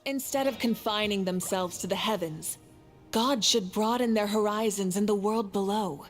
Instead of confining themselves to the heavens, gods should broaden their horizons in the world below.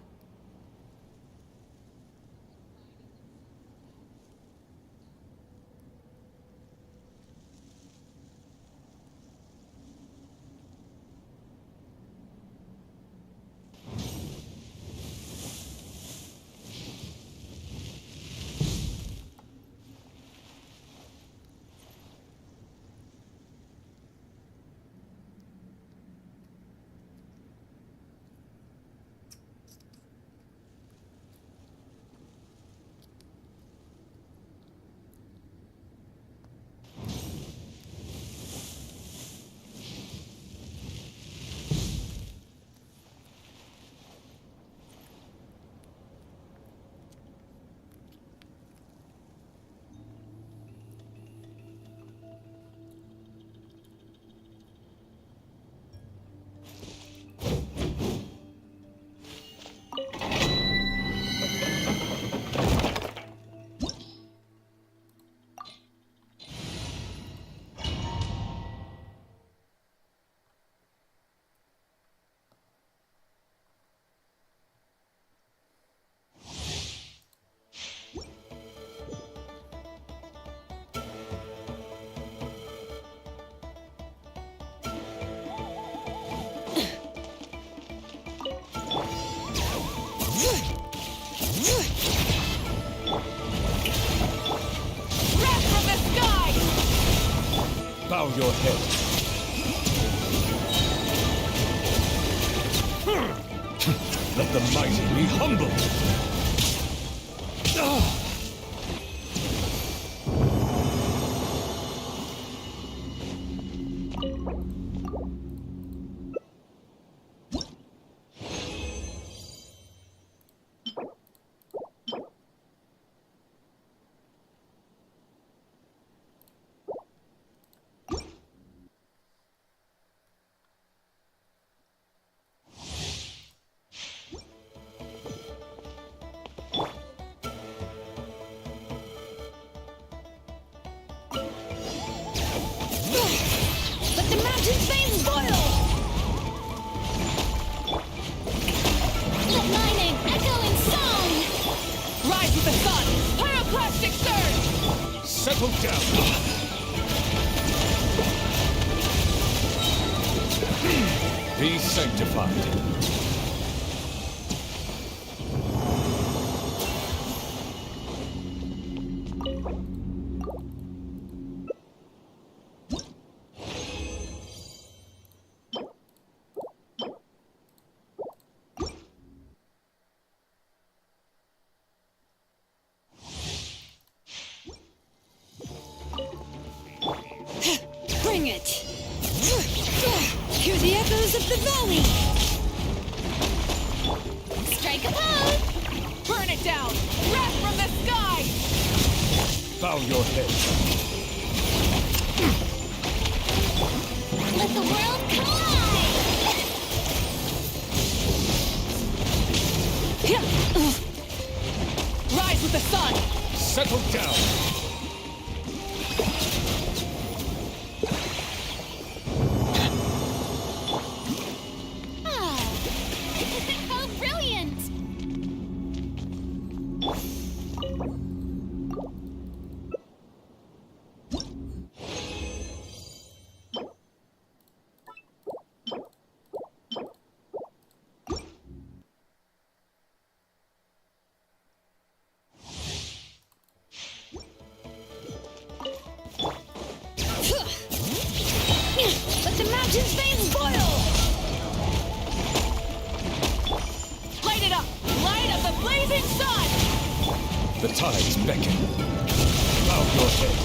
Bow your head. Let the mighty be humbled. Let the mountain's veins boil! Let my name echo in song! Rise with the sun! Pyroclastic surge! Settle down. Be sanctified. Bring it! Hear the echoes of the valley! Strike a pose! Burn it down! Wrath from the sky! Bow your head. Let the world collide! Rise with the sun! Settle down. How brilliant! Let the mountain's veins boil! Light it up! Light of the blazing sun! The tides beckon. Bow your head.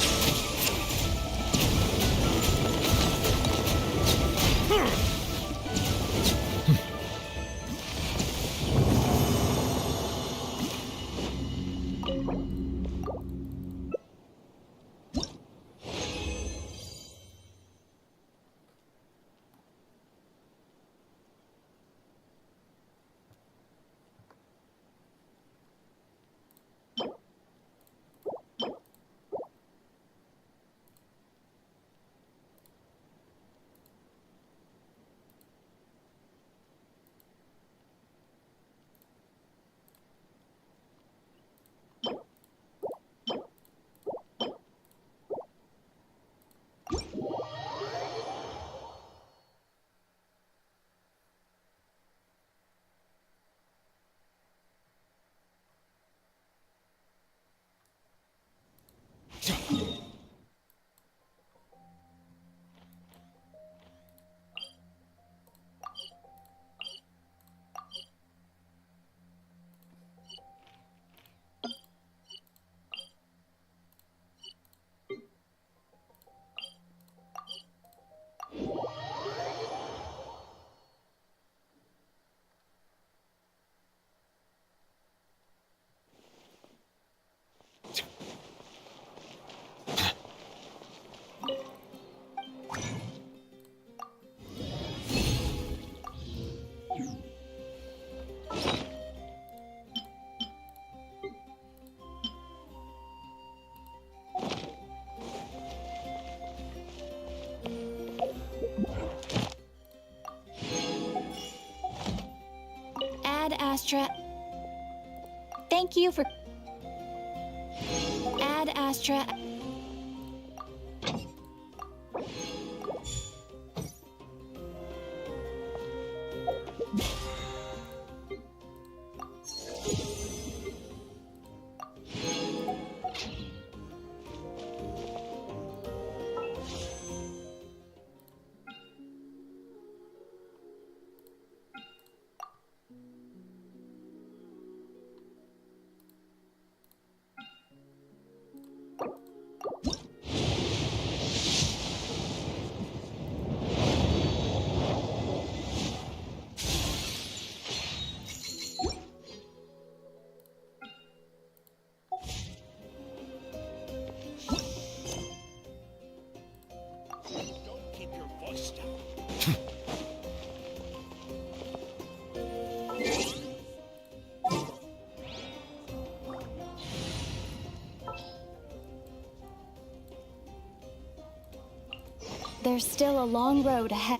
Astra. Thank you for... Add Astra. There's still a long road ahead.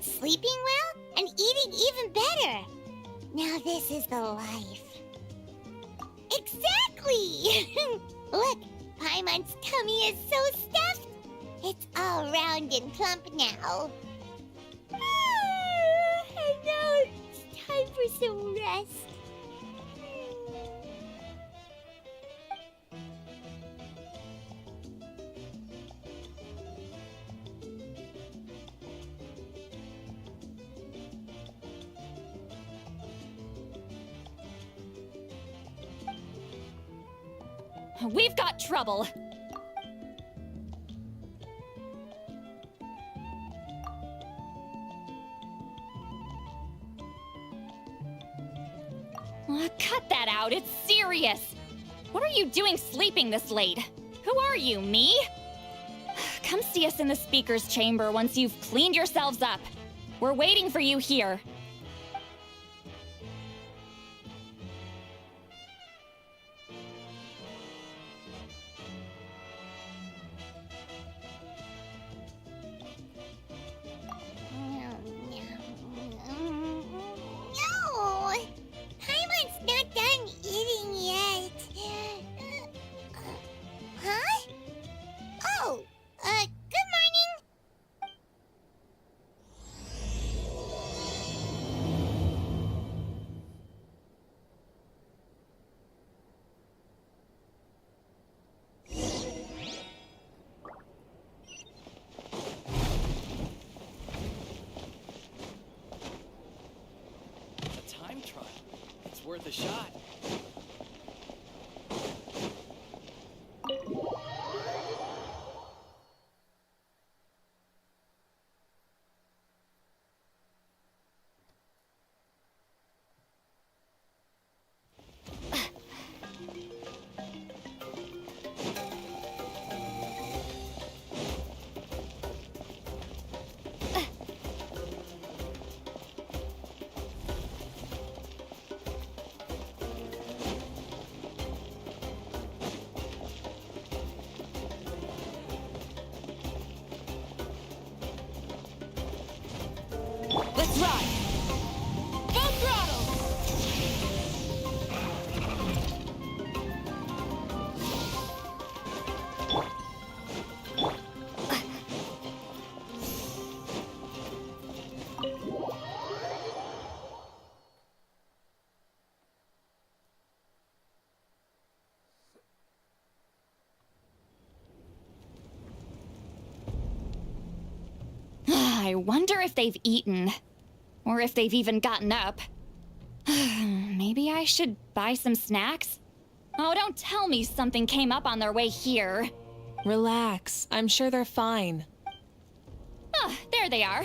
Sleeping well and eating even better. Now this is the life. Exactly! Look, Paimon's tummy is so stuffed. It's all round and plump now. And now it's time for some rest. We've got trouble. Cut that out, it's serious. What are you doing sleeping this late? Who are you, me? Come see us in the speaker's chamber once you've cleaned yourselves up. We're waiting for you here. No! Paimon's not done eating yet. Huh? Oh, good morning. A time trial. It's worth a shot. thrive. Full throttle! I wonder if they've eaten. Or if they've even gotten up. Maybe I should buy some snacks? Oh, don't tell me something came up on their way here. Relax. I'm sure they're fine. Ah, there they are.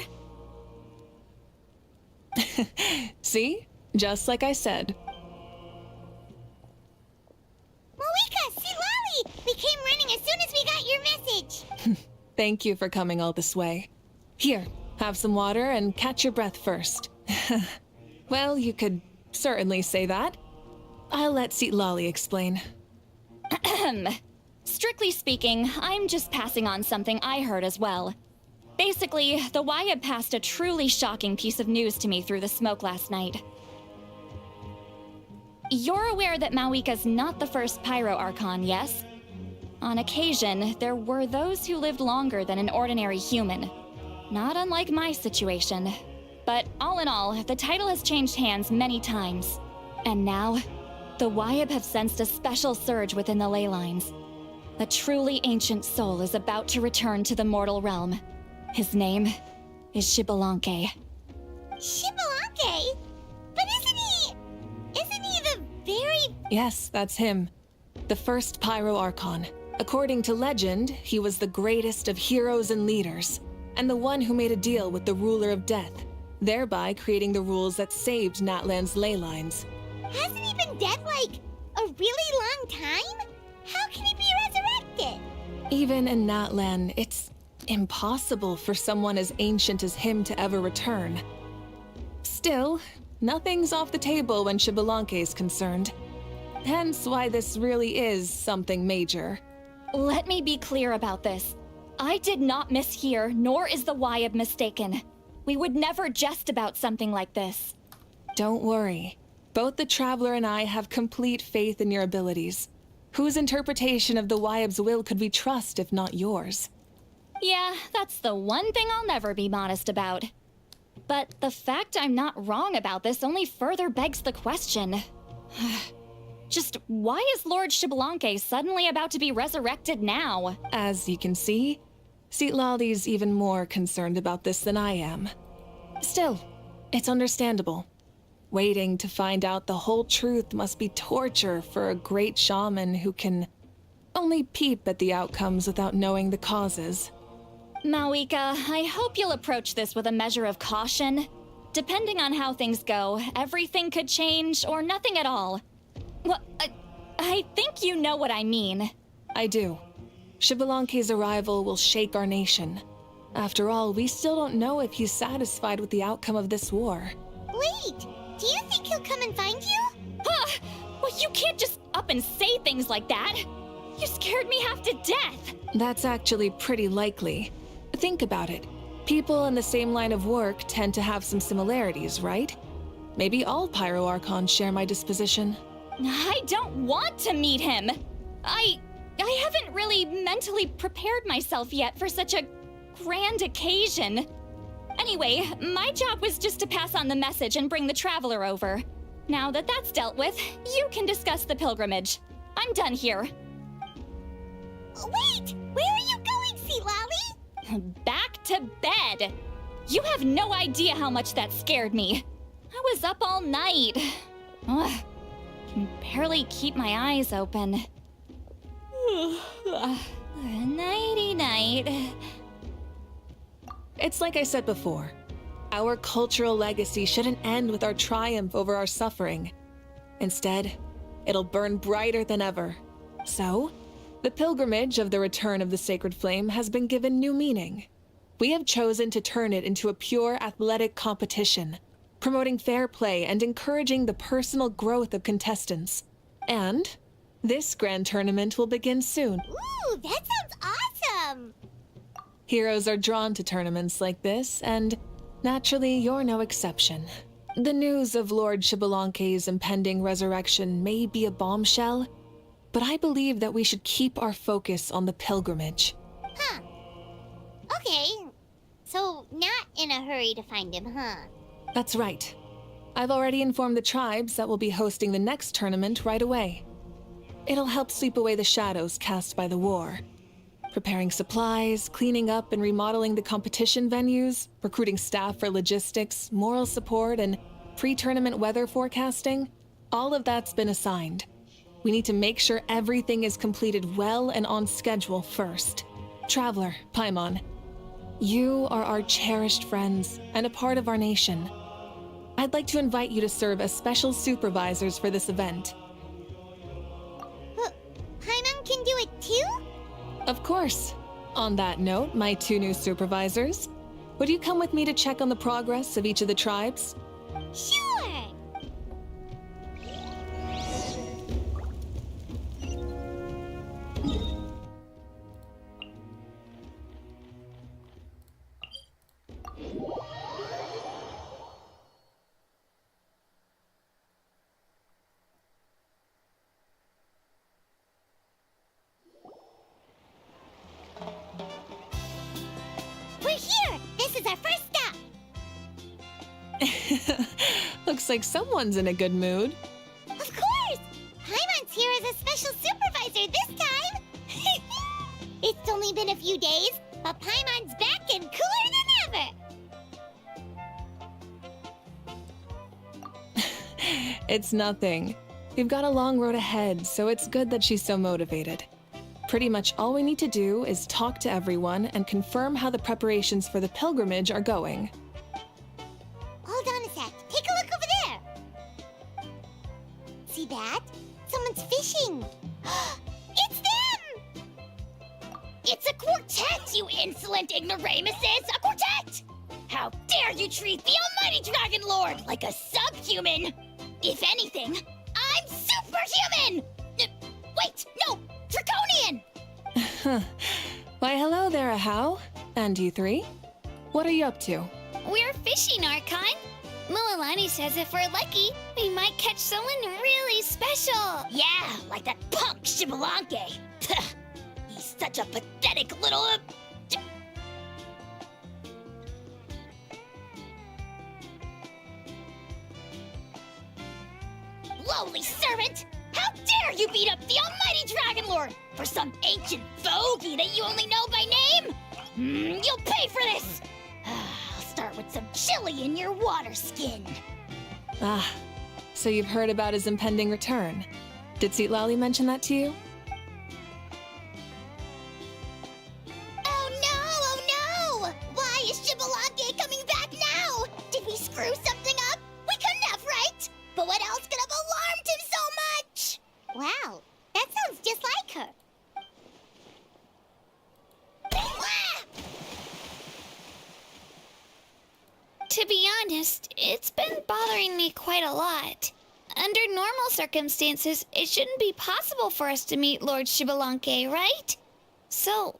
See? Just like I said. Mavuika, see Lolly! We came running as soon as we got your message. Thank you for coming all this way. Here, have some water and catch your breath first. Well, you could certainly say that. I'll let Lolly explain. Strictly speaking, I'm just passing on something I heard as well. Basically, the Wyab passed a truly shocking piece of news to me through the smoke last night. You're aware that Mavuika's not the first Pyro Archon, yes? On occasion, there were those who lived longer than an ordinary human. Not unlike my situation. But all in all, the title has changed hands many times. And now, the Wyab have sensed a special surge within the ley lines. A truly ancient soul is about to return to the mortal realm. His name is Xbalanque. Xbalanque? But isn't he the very... Yes, that's him. The first Pyro Archon. According to legend, he was the greatest of heroes and leaders, and the one who made a deal with the ruler of death, thereby creating the rules that saved Natlan's ley lines. Hasn't he been dead, like, a really long time? How can he be resurrected? Even in Natlan, it's impossible for someone as ancient as him to ever return. Still, nothing's off the table when Xbalanque is concerned. Hence why this really is something major. Let me be clear about this. I did not mishear, nor is the Wyab mistaken. We would never jest about something like this. Don't worry. Both the Traveler and I have complete faith in your abilities. Whose interpretation of the Wyab's will could we trust if not yours? Yeah, that's the one thing I'll never be modest about. But the fact I'm not wrong about this only further begs the question. Just why is Lord Xbalanque suddenly about to be resurrected now? As you can see, Lolly's even more concerned about this than I am. Still, it's understandable. Waiting to find out the whole truth must be torture for a great shaman who can only peep at the outcomes without knowing the causes. Mavuika, I hope you'll approach this with a measure of caution. Depending on how things go, everything could change or nothing at all. Well, I think you know what I mean. I do. Xbalanque's arrival will shake our nation. After all, we still don't know if he's satisfied with the outcome of this war. Wait, do you think he'll come and find you? Huh? Well, you can't just up and say things like that. You scared me half to death. That's actually pretty likely. Think about it. People in the same line of work tend to have some similarities, right? Maybe all Pyro Archons share my disposition. I don't want to meet him. I haven't really mentally prepared myself yet for such a grand occasion. Anyway, my job was just to pass on the message and bring the Traveler over. Now that that's dealt with, you can discuss the pilgrimage. I'm done here. Wait, where are you going, Sea Lolly? Back to bed. You have no idea how much that scared me. I was up all night. Ugh, can barely keep my eyes open. Nighty-night. It's like I said before. Our cultural legacy shouldn't end with our triumph over our suffering. Instead, it'll burn brighter than ever. So, the pilgrimage of the return of the sacred flame has been given new meaning. We have chosen to turn it into a pure athletic competition, promoting fair play and encouraging the personal growth of contestants. And this grand tournament will begin soon. Ooh, that sounds awesome! Heroes are drawn to tournaments like this, and Naturally, you're no exception. The news of Lord Xbalanque's impending resurrection may be a bombshell, but I believe that we should keep our focus on the pilgrimage. Huh. Okay. So, not in a hurry to find him, huh? That's right. I've already informed the tribes that we'll be hosting the next tournament right away. It'll help sweep away the shadows cast by the war. Preparing supplies, cleaning up and remodeling the competition venues, recruiting staff for logistics, moral support, and pre-tournament weather forecasting, all of that's been assigned. We need to make sure everything is completed well and on schedule first. Traveler, Paimon, you are our cherished friends and a part of our nation. I'd like to invite you to serve as special supervisors for this event. Paimon can do it too? Of course. On that note, my 2 new supervisors, would you come with me to check on the progress of each of the tribes? Sure! We're here! This is our first stop! Looks like someone's in a good mood. Of course! Paimon's here as a special supervisor this time! It's only been a few days, but Paimon's back and cooler than ever! It's nothing. We've got a long road ahead, so it's good that she's so motivated. Pretty much all we need to do is talk to everyone and confirm how the preparations for the pilgrimage are going. Hold on a sec. Take a look over there! See that? Someone's fishing! It's them! It's a quartet, you insolent ignoramuses! A quartet! How dare you treat the almighty Dragon Lord like a subhuman! If anything, I'm superhuman! Wait, no! Draconian! Why, hello there, Ahau. And you 3? What are you up to? We're fishing, Archon. Mualani says if we're lucky, we might catch someone really special. Yeah, like that punk Xbalanque. He's such a pathetic little... lowly servant! How dare you beat up the almighty Dragon Lord for some ancient bogey that you only know by name? You'll pay for this! I'll start with some chili in your water skin. Ah, so you've heard about his impending return. Did Seatlali mention that to you? Oh no! Why is Xbalanque coming back now? Did we screw something up? We couldn't have, right? But what else could have alarmed him so much? Wow, that sounds just like her. Ah! To be honest, it's been bothering me quite a lot. Under normal circumstances, it shouldn't be possible for us to meet Lord Xbalanque, right? So...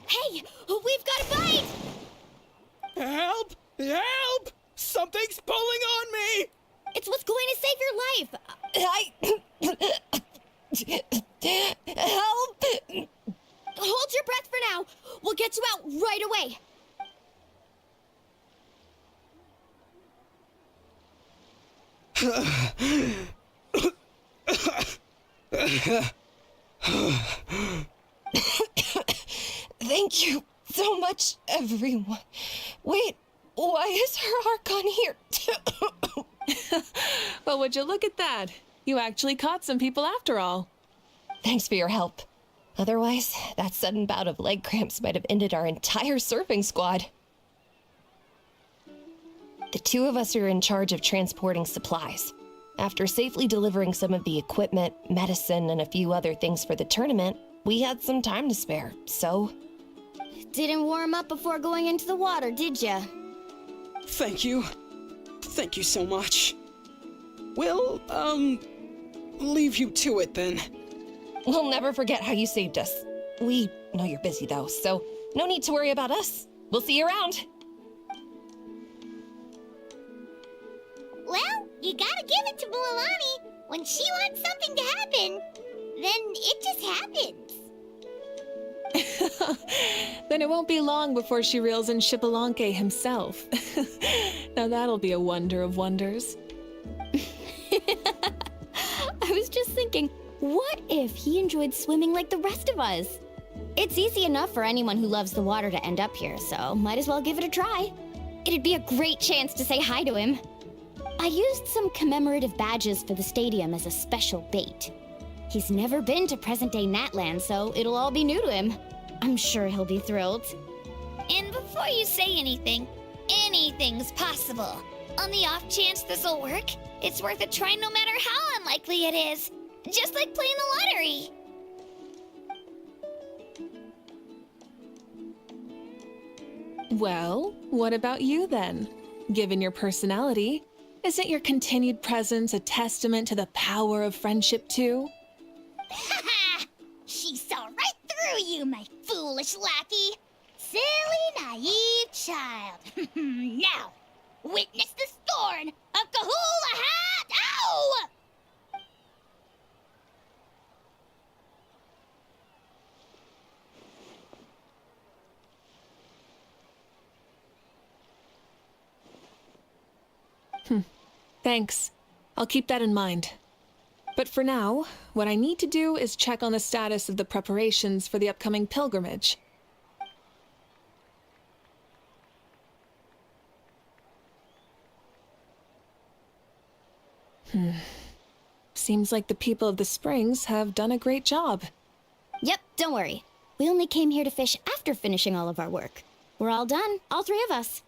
Hey! We've got a bite! Help! Help! Something's pulling on me! It's what's going to save your life! Help! Hold your breath for now. We'll get you out right away. Thank you so much, everyone. Wait, why is her Archon here too? Well, would you look at that? You actually caught some people after all. Thanks for your help. Otherwise, that sudden bout of leg cramps might have ended our entire surfing squad. The 2 of us are in charge of transporting supplies. After safely delivering some of the equipment, medicine, and a few other things for the tournament, we had some time to spare, so... Didn't warm up before going into the water, did ya? Thank you. Thank you so much. We'll, leave you to it then. We'll never forget how you saved us. We know you're busy though, so no need to worry about us. We'll see you around. Well, you gotta give it to Mualani. When she wants something to happen, then it just happens. Then it won't be long before she reels in Xbalanque himself. Now that'll be a wonder of wonders. I was just thinking, what if he enjoyed swimming like the rest of us? It's easy enough for anyone who loves the water to end up here, so might as well give it a try. It'd be a great chance to say hi to him. I used some commemorative badges for the stadium as a special bait. He's never been to present-day Natland, so it'll all be new to him. I'm sure he'll be thrilled. And before you say anything, anything's possible. On the off chance this'll work, it's worth a try no matter how unlikely it is. Just like playing the lottery. Well, what about you then? Given your personality, isn't your continued presence a testament to the power of friendship too? Ha ha! She saw right through you, my foolish lackey. Silly, naive child. Now, witness the scorn of Kahula Hat! Ow! Thanks. I'll keep that in mind. But for now, what I need to do is check on the status of the preparations for the upcoming pilgrimage. Seems like the people of the Springs have done a great job. Yep, don't worry. We only came here to fish after finishing all of our work. We're all done, all three of us.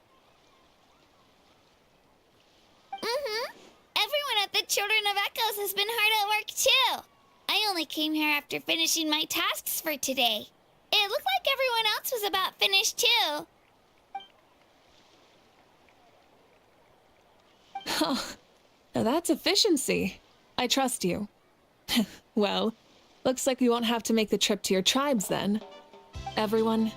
Everyone at the Children of Echoes has been hard at work too. I only came here after finishing my tasks for today. It looked like everyone else was about finished too. Now that's efficiency. I trust you. Well, looks like we won't have to make the trip to your tribes then. Everyone,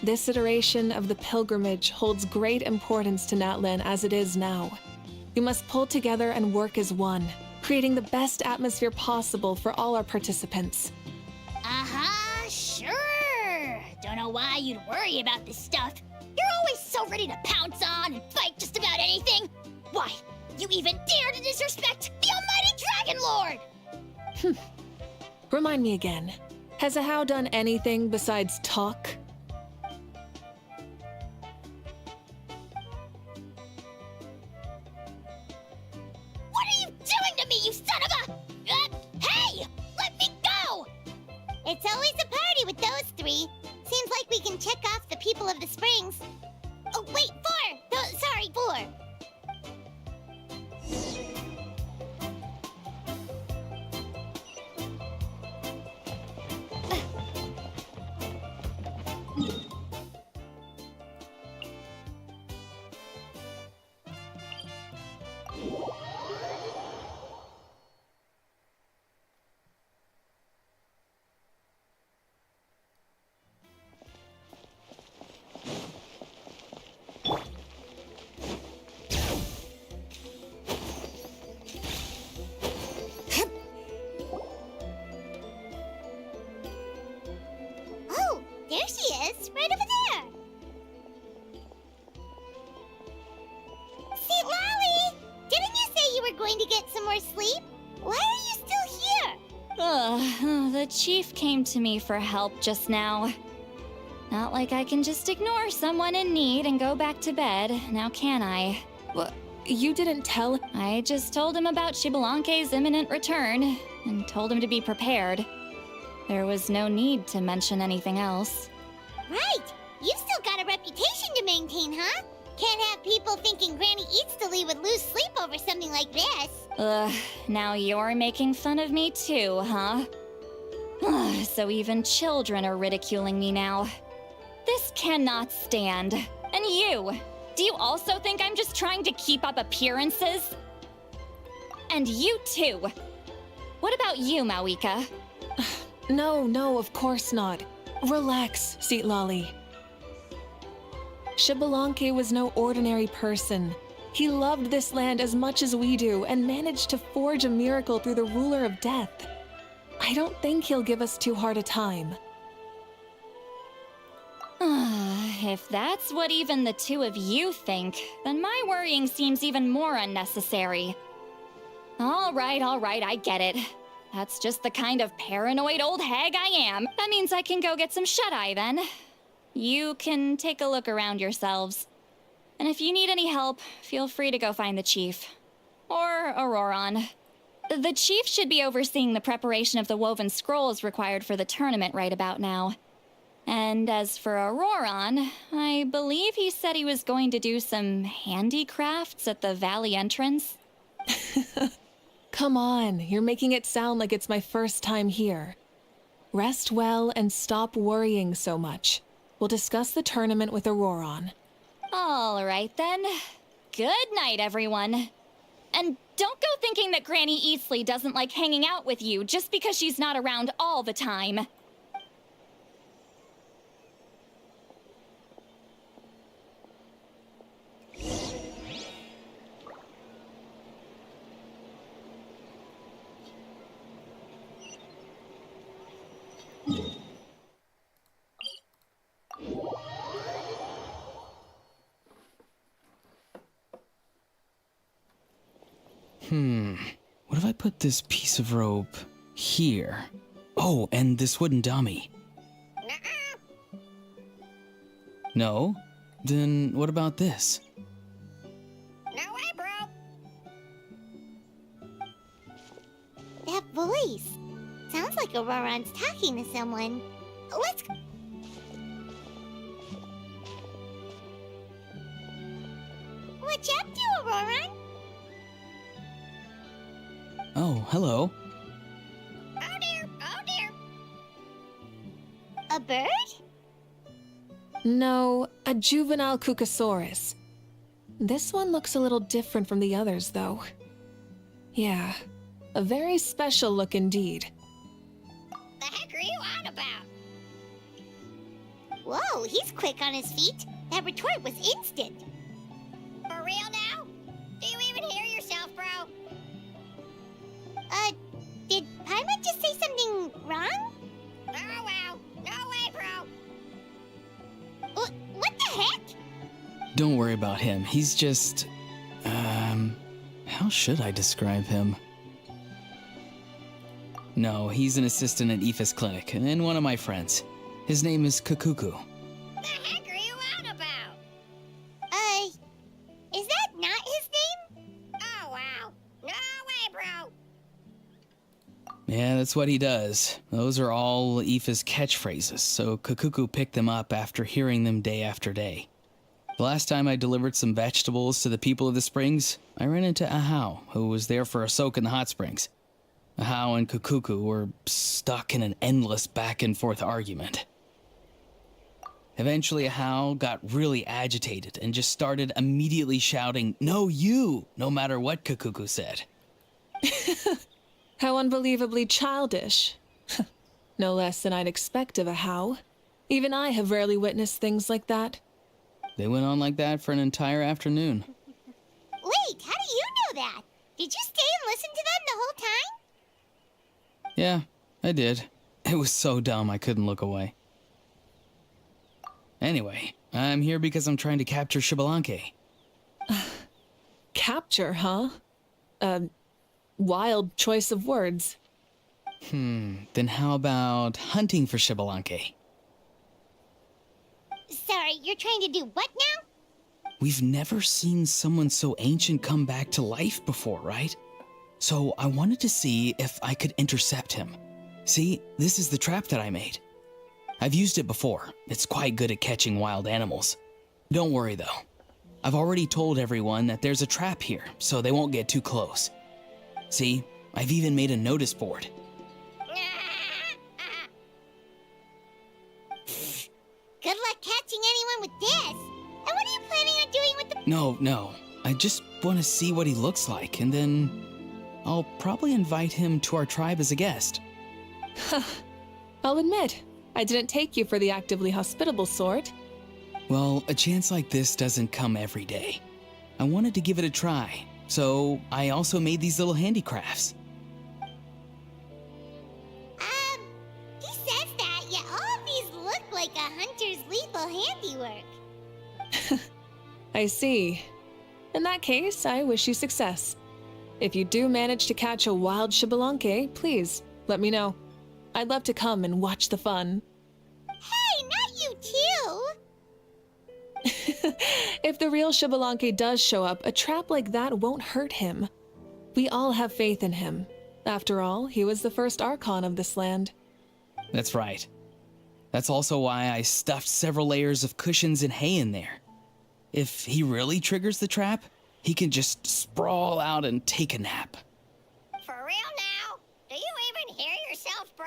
this iteration of the pilgrimage holds great importance to Natlan as it is now. We must pull together and work as one, creating the best atmosphere possible for all our participants. Sure. Don't know why you'd worry about this stuff. You're always so ready to pounce on and fight just about anything. Why, you even dare to disrespect the almighty Dragon Lord! Remind me again, has Ahau done anything besides talk? What are you doing to me, you son of a... hey! Let me go! It's always a party with those three. Seems like we can check off the people of the Springs. Oh, wait, four! Oh, there she is, right over there. See, Lolly, didn't you say you were going to get some more sleep? Why are you still here? The chief came to me for help just now. Not like I can just ignore someone in need and go back to bed, now can I? You didn't tell... I just told him about Xbalanque's imminent return, and told him to be prepared. There was no need to mention anything else. Right, you've still got a reputation to maintain, huh? Can't have people thinking Granny Eatstily would lose sleep over something like this. Now you're making fun of me too, huh? So even children are ridiculing me now. This cannot stand. And you! Do you also think I'm just trying to keep up appearances? And you too! What about you, Mavuika? No, of course not. Relax, Seatlolly. Xbalanque was no ordinary person. He loved this land as much as we do and managed to forge a miracle through the ruler of death. I don't think he'll give us too hard a time. If that's what even the two of you think, then my worrying seems even more unnecessary. All right, I get it. That's just the kind of paranoid old hag I am. That means I can go get some shut-eye then. You can take a look around yourselves. And if you need any help, feel free to go find the chief. Or Auroron. The chief should be overseeing the preparation of the woven scrolls required for the tournament right about now. And as for Auroron, I believe he said he was going to do some handicrafts at the valley entrance. Come on, you're making it sound like it's my first time here. Rest well and stop worrying so much. We'll discuss the tournament with Auroron. All right then. Good night, everyone. And don't go thinking that Granny Eastley doesn't like hanging out with you just because she's not around all the time. What if I put this piece of rope here? Oh, and this wooden dummy. No? Then what about this? No way, bro. That voice. Sounds like Auroron's talking to someone. Let's go. What you up to, Auroron? Oh, hello. Oh dear, oh dear. A bird? No, a juvenile Cucosaurus. This one looks a little different from the others, though. Yeah, a very special look indeed. The heck are you on about? Whoa, he's quick on his feet. That retort was instant. For real now? Do you even hear yourself, bro? Did Paimon just say something wrong? Oh wow. No way, bro. What the heck? Don't worry about him. He's just... how should I describe him? No, he's an assistant at Aoife's clinic, and one of my friends. His name is Kakuku. The heck are you on about? Is that not his name? Oh wow. No way, bro. Yeah, that's what he does. Those are all Aoife's catchphrases, so Kakuku picked them up after hearing them day after day. The last time I delivered some vegetables to the people of the springs, I ran into Ahau, who was there for a soak in the hot springs. Ahau and Kakuku were stuck in an endless back-and-forth argument. Eventually, Ahau got really agitated and just started immediately shouting, "No, you!" no matter what Kakuku said. How unbelievably childish. No less than I'd expect of a How. Even I have rarely witnessed things like that. They went on like that for an entire afternoon. Wait, how do you know that? Did you stay and listen to them the whole time? Yeah, I did. It was so dumb I couldn't look away. Anyway, I'm here because I'm trying to capture Xbalanque. Capture, huh? Wild choice of words. Then how about hunting for Xbalanque? Sorry, you're trying to do what now? We've never seen someone so ancient come back to life before, right? So I wanted to see if I could intercept him. See, this is the trap that I made. I've used it before. It's quite good at catching wild animals. Don't worry though. I've already told everyone that there's a trap here, so they won't get too close. See, I've even made a notice board. Good luck catching anyone with this. And what are you planning on doing with the... No. I just want to see what he looks like, and then I'll probably invite him to our tribe as a guest. I'll admit, I didn't take you for the actively hospitable sort. Well, a chance like this doesn't come every day. I wanted to give it a try, so I also made these little handicrafts. He says that, yet all of these look like a hunter's lethal handiwork. I see. In that case, I wish you success. If you do manage to catch a wild Xbalanque, please let me know. I'd love to come and watch the fun. Hey, not you too! If the real Xbalanque does show up, a trap like that won't hurt him. We all have faith in him. After all, he was the first Archon of this land. That's right. That's also why I stuffed several layers of cushions and hay in there. If he really triggers the trap, he can just sprawl out and take a nap. For real now? Do you even hear yourself, bro?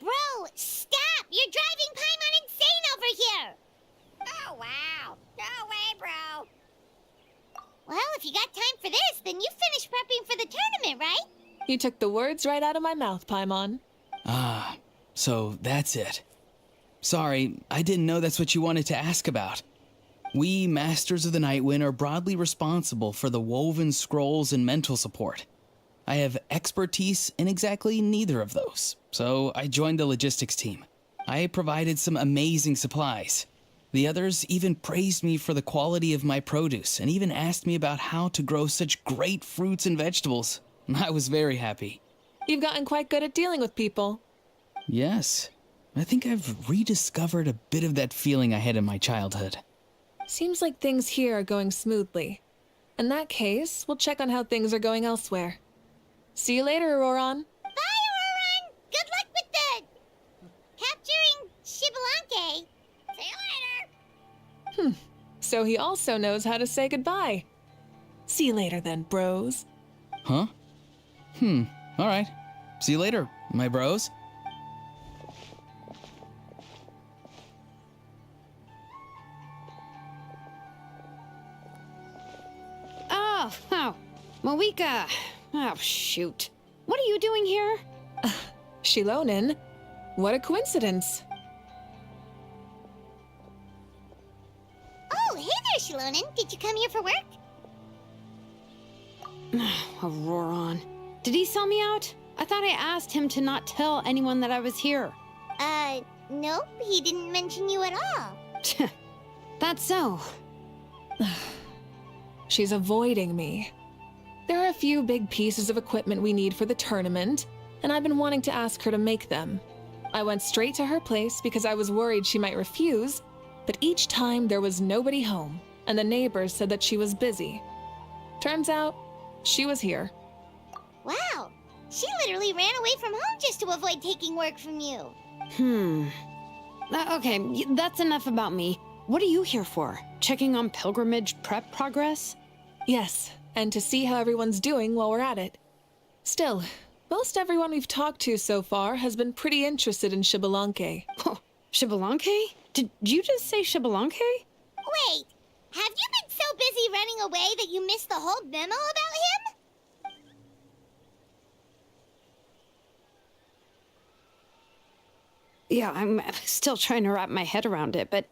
Bro, stop! You're driving Paimon insane over here! Oh, wow. No way, bro. Well, if you got time for this, then you finished prepping for the tournament, right? You took the words right out of my mouth, Paimon. Ah, so that's it. Sorry, I didn't know that's what you wanted to ask about. We, Masters of the Nightwind, are broadly responsible for the woven scrolls and mental support. I have expertise in exactly neither of those, so I joined the logistics team. I provided some amazing supplies. The others even praised me for the quality of my produce and even asked me about how to grow such great fruits and vegetables. I was very happy. You've gotten quite good at dealing with people. Yes, I think I've rediscovered a bit of that feeling I had in my childhood. Seems like things here are going smoothly. In that case, we'll check on how things are going elsewhere. See you later, Auroron. Bye, Auroron! Good luck with the... capturing Xbalanque. See you later. So he also knows how to say goodbye. See you later then, bros. Huh? All right. See you later, my bros. Oh, Mavuika. Oh, shoot. What are you doing here? Shilonen? What a coincidence. Oh, hey there, Shilonen. Did you come here for work? Auroron. Did he sell me out? I thought I asked him to not tell anyone that I was here. Nope, he didn't mention you at all. That's so. She's avoiding me. There are a few big pieces of equipment we need for the tournament, and I've been wanting to ask her to make them. I went straight to her place because I was worried she might refuse, but each time there was nobody home, and the neighbors said that she was busy. Turns out, she was here. Wow, she literally ran away from home just to avoid taking work from you. Okay, that's enough about me. What are you here for? Checking on pilgrimage prep progress? Yes, and to see how everyone's doing while we're at it. Still, most everyone we've talked to so far has been pretty interested in Xbalanque. Oh, Xbalanque? Did you just say Xbalanque? Wait, have you been so busy running away that you missed the whole memo about him? Yeah, I'm still trying to wrap my head around it, but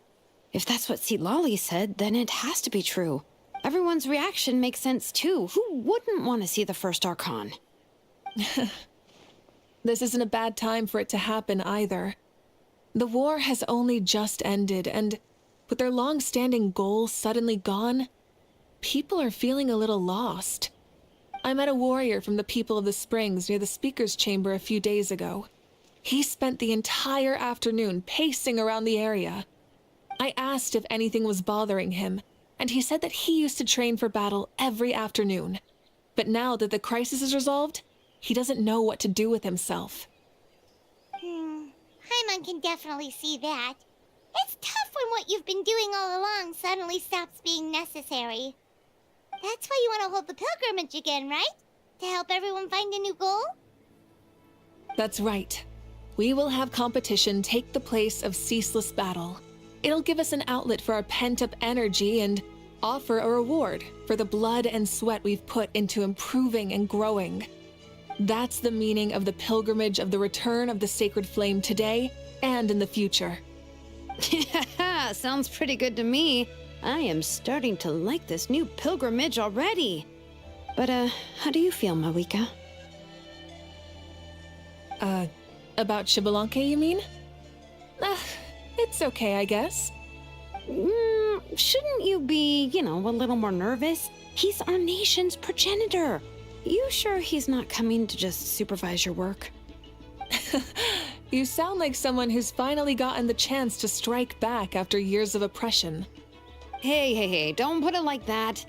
if that's what Lolly said, then it has to be true. Everyone's reaction makes sense too. Who wouldn't want to see the first Archon? This isn't a bad time for it to happen either. The war has only just ended, and with their long-standing goals suddenly gone, people are feeling a little lost. I met a warrior from the People of the Springs near the Speaker's Chamber a few days ago. He spent the entire afternoon pacing around the area. I asked if anything was bothering him, and he said that he used to train for battle every afternoon. But now that the crisis is resolved, he doesn't know what to do with himself. Paimon can definitely see that. It's tough when what you've been doing all along suddenly stops being necessary. That's why you want to hold the pilgrimage again, right? To help everyone find a new goal? That's right. We will have competition take the place of ceaseless battle. It'll give us an outlet for our pent-up energy and offer a reward for the blood and sweat we've put into improving and growing. That's the meaning of the pilgrimage of the return of the sacred flame today and in the future. Yeah, sounds pretty good to me. I am starting to like this new pilgrimage already. But, how do you feel, Mavuika? About Xbalanque, you mean? It's okay, I guess. Shouldn't you be, a little more nervous? He's our nation's progenitor. You sure he's not coming to just supervise your work? You sound like someone who's finally gotten the chance to strike back after years of oppression. Hey, don't put it like that.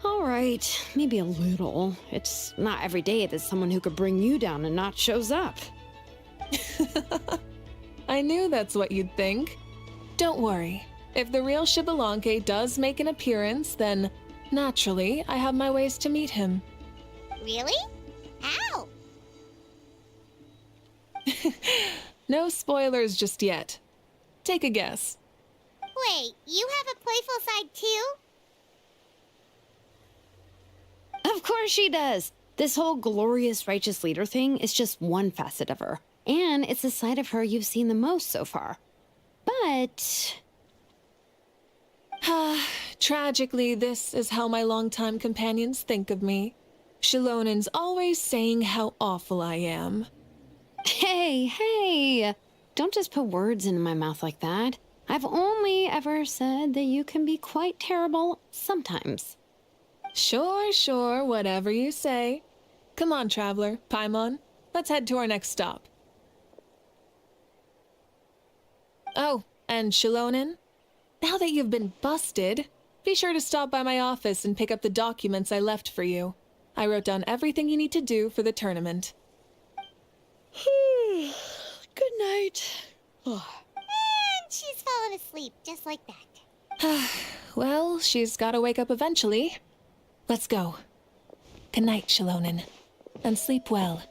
All right, maybe a little. It's not every day that someone who could bring you down a notch shows up. I knew that's what you'd think. Don't worry. If the real Xbalanque does make an appearance, then naturally I have my ways to meet him. Really? How? No spoilers just yet. Take a guess. Wait, you have a playful side too? Of course she does. This whole glorious righteous leader thing is just one facet of her. And it's the side of her you've seen the most so far. But... Tragically, this is how my longtime companions think of me. Shilonin's always saying how awful I am. Hey! Don't just put words into my mouth like that. I've only ever said that you can be quite terrible sometimes. Sure, whatever you say. Come on, traveler, Paimon. Let's head to our next stop. Oh, and Shilonin, now that you've been busted, be sure to stop by my office and pick up the documents I left for you. I wrote down everything you need to do for the tournament. Good night. And she's fallen asleep just like that. Well, she's gotta wake up eventually. Let's go. Good night, Shilonin, and sleep well.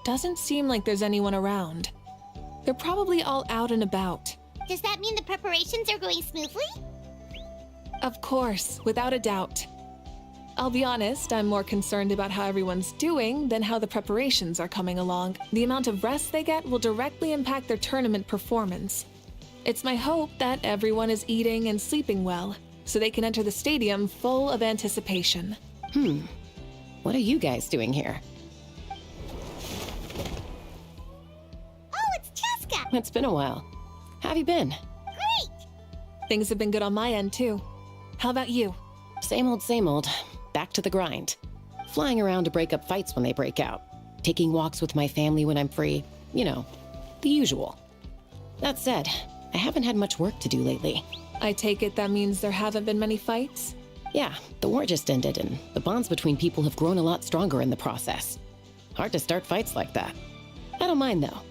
Doesn't seem like there's anyone around. They're probably all out and about. Does that mean the preparations are going smoothly? Of course, without a doubt. I'll be honest, I'm more concerned about how everyone's doing than how the preparations are coming along. The amount of rest they get will directly impact their tournament performance. It's my hope that everyone is eating and sleeping well, so they can enter the stadium full of anticipation. What are you guys doing here? Oh, it's Cheska! It's been a while. How have you been? Great! Things have been good on my end, too. How about you? Same old. Back to the grind. Flying around to break up fights when they break out. Taking walks with my family when I'm free. You know, the usual. That said, I haven't had much work to do lately. I take it that means there haven't been many fights? Yeah, the war just ended, and the bonds between people have grown a lot stronger in the process. Hard to start fights like that. I don't mind, though.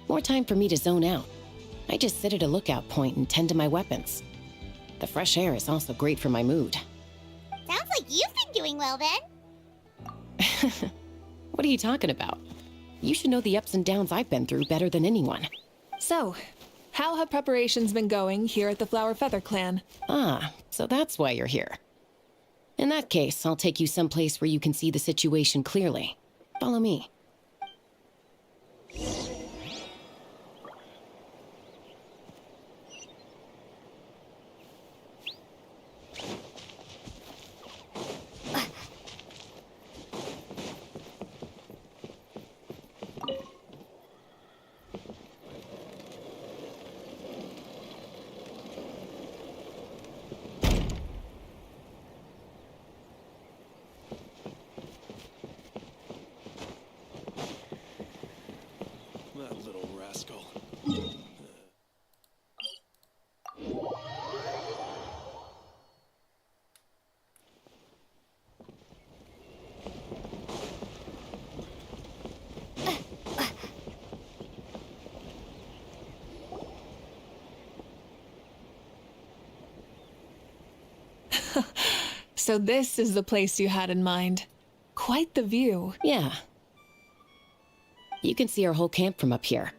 More time for me to zone out. I just sit at a lookout point and tend to my weapons. The fresh air is also great for my mood. Sounds like you've been doing well then. What are you talking about? You should know the ups and downs I've been through better than anyone. So, how have preparations been going here at the Flower Feather Clan? Ah, so that's why you're here. In that case, I'll take you someplace where you can see the situation clearly. Follow me. little rascal. So this is the place you had in mind. Quite the view. Yeah. You can see our whole camp from up here.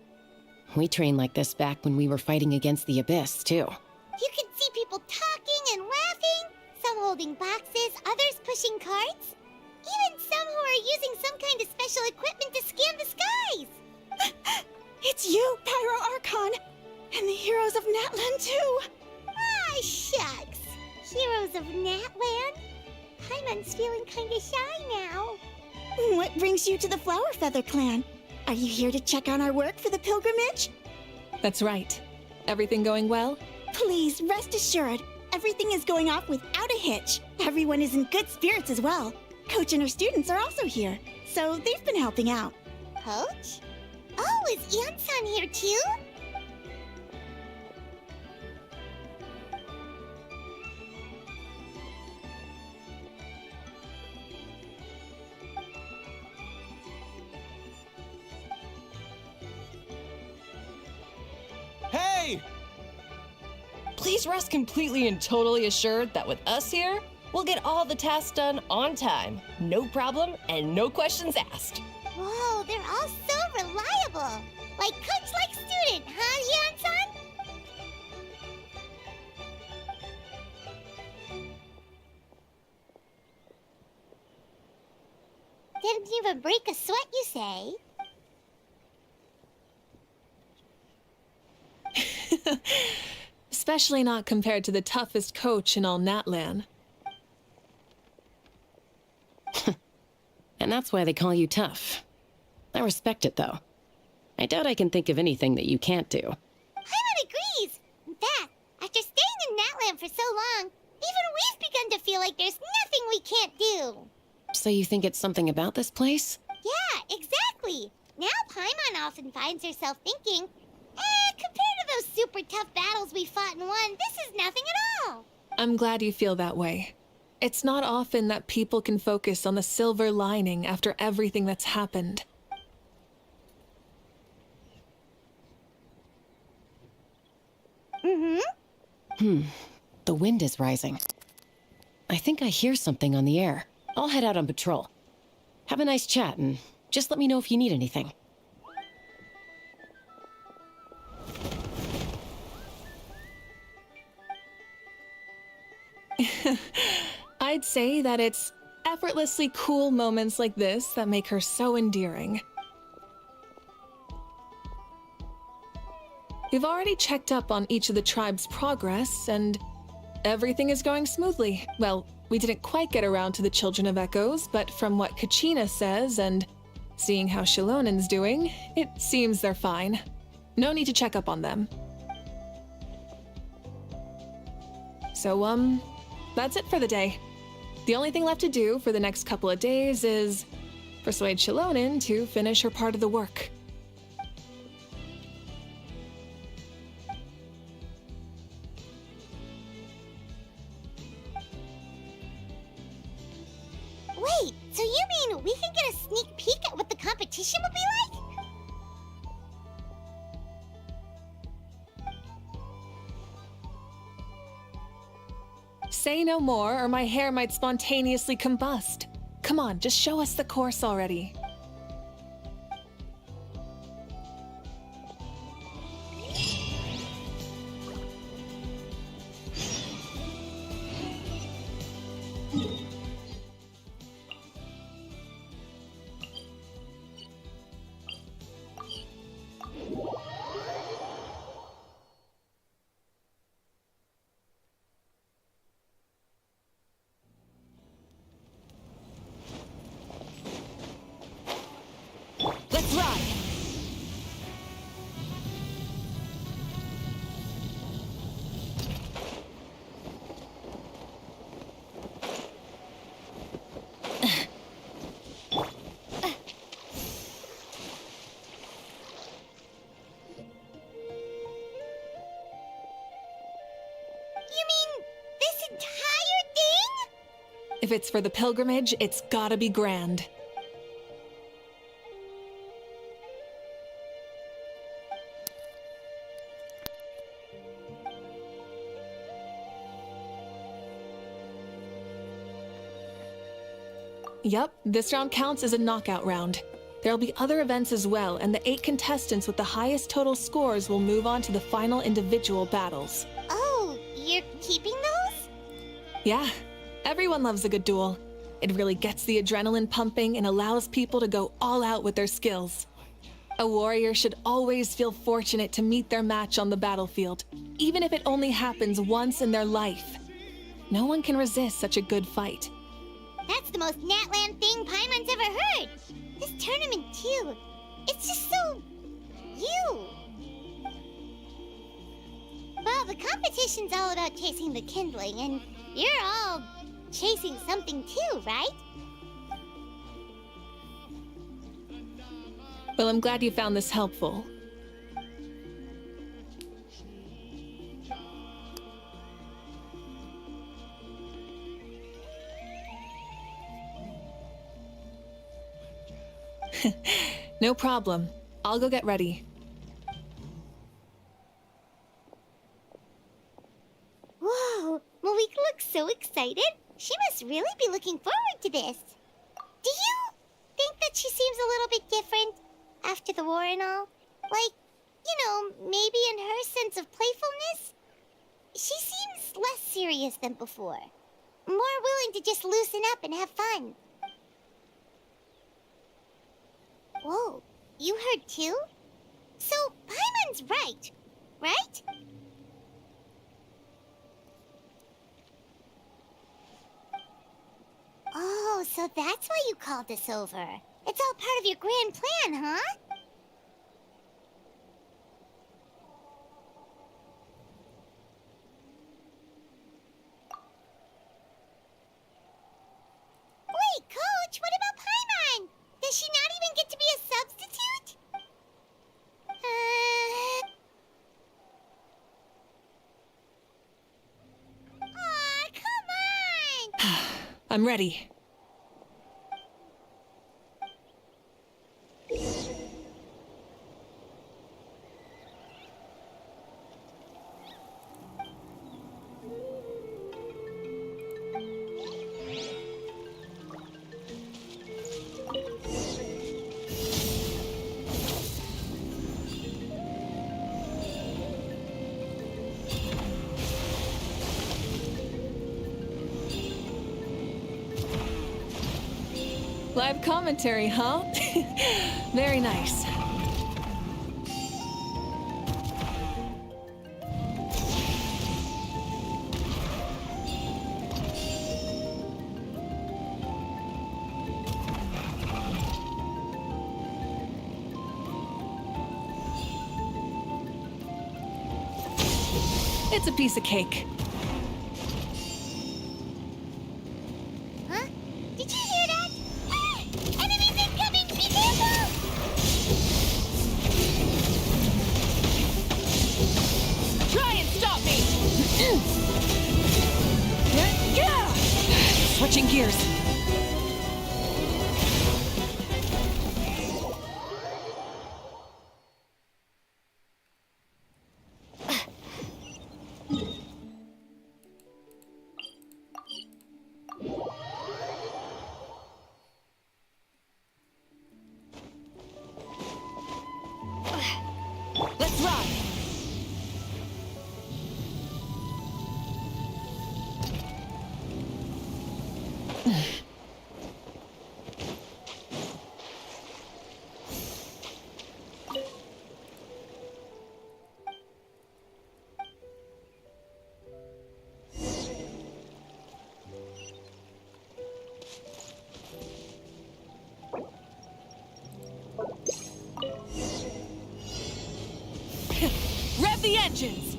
We trained like this back when we were fighting against the Abyss, too. You can see people talking and laughing, some holding boxes, others pushing carts. Even some who are using some kind of special equipment to scan the skies. It's you, Pyro Archon, and the heroes of Natlan too. Ah, shucks. Heroes of Natlan? Paimon's feeling kinda shy now. What brings you to the Flower Feather Clan? Are you here to check on our work for the pilgrimage? That's right. Everything going well? Please rest assured, everything is going off without a hitch. Everyone is in good spirits as well. Coach and her students are also here, so they've been helping out. Coach? Oh, is Ian-san here too? Hey! Please rest completely and totally assured that with us here, we'll get all the tasks done on time. No problem and no questions asked. Whoa, they're all so reliable. Like coach, like student, huh, Ian-san? Didn't even break a sweat, you say? Especially not compared to the toughest coach in all Natlan. And that's why they call you tough. I respect it, though. I doubt I can think of anything that you can't do. Paimon agrees. In fact, after staying in Natlan for so long, even we've begun to feel like there's nothing we can't do. So you think it's something about this place? Yeah, exactly. Now Paimon often finds herself thinking, compared to those super tough battles we fought and won, this is nothing at all. I'm glad you feel that way. It's not often that people can focus on the silver lining after everything that's happened. The wind is rising. I think I hear something on the air. I'll head out on patrol. Have a nice chat and just let me know if you need anything. I'd say that it's effortlessly cool moments like this that make her so endearing. We've already checked up on each of the tribe's progress, and everything is going smoothly. Well, we didn't quite get around to the Children of Echoes, but from what Kachina says and seeing how Shilonen's doing, it seems they're fine. No need to check up on them. So, that's it for the day. The only thing left to do for the next couple of days is persuade Shilonen to finish her part of the work. Wait, so you mean we can get a sneak peek at what the competition would be like? Say no more, or my hair might spontaneously combust. Come on, just show us the course already. If it's for the pilgrimage, it's gotta be grand. Yup, this round counts as a knockout round. There'll be other events as well, and the 8 contestants with the highest total scores will move on to the final individual battles. Oh, you're keeping those? Yeah, everyone loves a good duel. It really gets the adrenaline pumping and allows people to go all out with their skills. A warrior should always feel fortunate to meet their match on the battlefield, even if it only happens once in their life. No one can resist such a good fight. That's the most Natland thing Paimon's ever heard. This tournament, too. It's just so... you. Well, the competition's all about chasing the kindling, and you're all chasing something too, right? Well, I'm glad you found this helpful. No problem. I'll go get ready. Whoa, Mavuika looks so excited. She must really be looking forward to this. Do you think that she seems a little bit different after the war and all? Like, you know, maybe in her sense of playfulness? She seems less serious than before. More willing to just loosen up and have fun. Whoa, you heard too? So, Paimon's right, right? Oh, so that's why you called us over. It's all part of your grand plan, huh? Wait, Coach, what about Paimon? Does she not even get to be a substitute? Aw, come on! I'm ready. Live commentary, huh? Very nice. It's a piece of cake. Huh? Did you hear that? Ah! Enemies incoming! Be careful! Try and stop me! Switching gears. Let's ride! Rev the engines!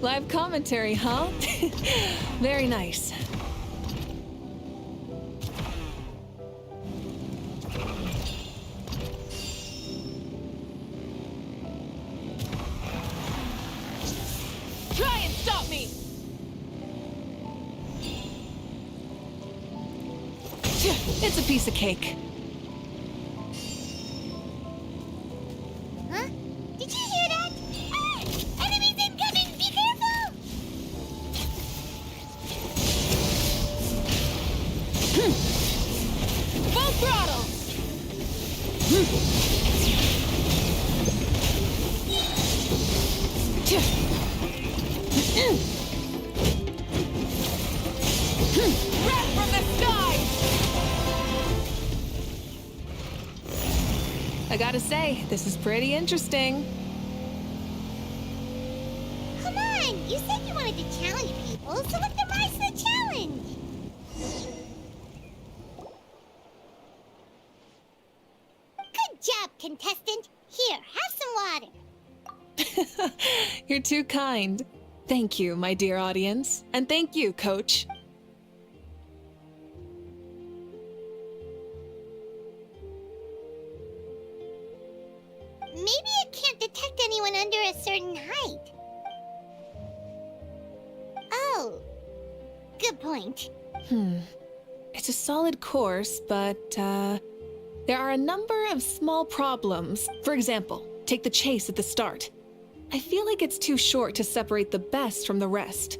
Live commentary, huh? Very nice. It's a piece of cake. Huh? Did you hear that? Ah! Enemies incoming! Be careful! Full throttle! Red from the sky! I gotta say, this is pretty interesting. Come on! You said you wanted to challenge people, so let them rise to the challenge! Good job, contestant! Here, have some water! You're too kind. Thank you, my dear audience. And thank you, Coach. Maybe it can't detect anyone under a certain height. Oh. Good point. It's a solid course, but, there are a number of small problems. For example, take the chase at the start. I feel like it's too short to separate the best from the rest.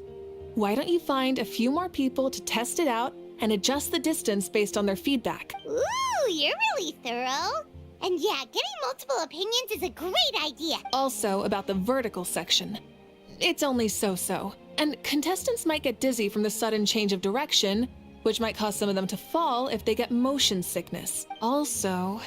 Why don't you find a few more people to test it out and adjust the distance based on their feedback? Ooh, you're really thorough. And yeah, getting multiple opinions is a great idea. Also, about the vertical section. It's only so-so, and contestants might get dizzy from the sudden change of direction, which might cause some of them to fall if they get motion sickness. Also...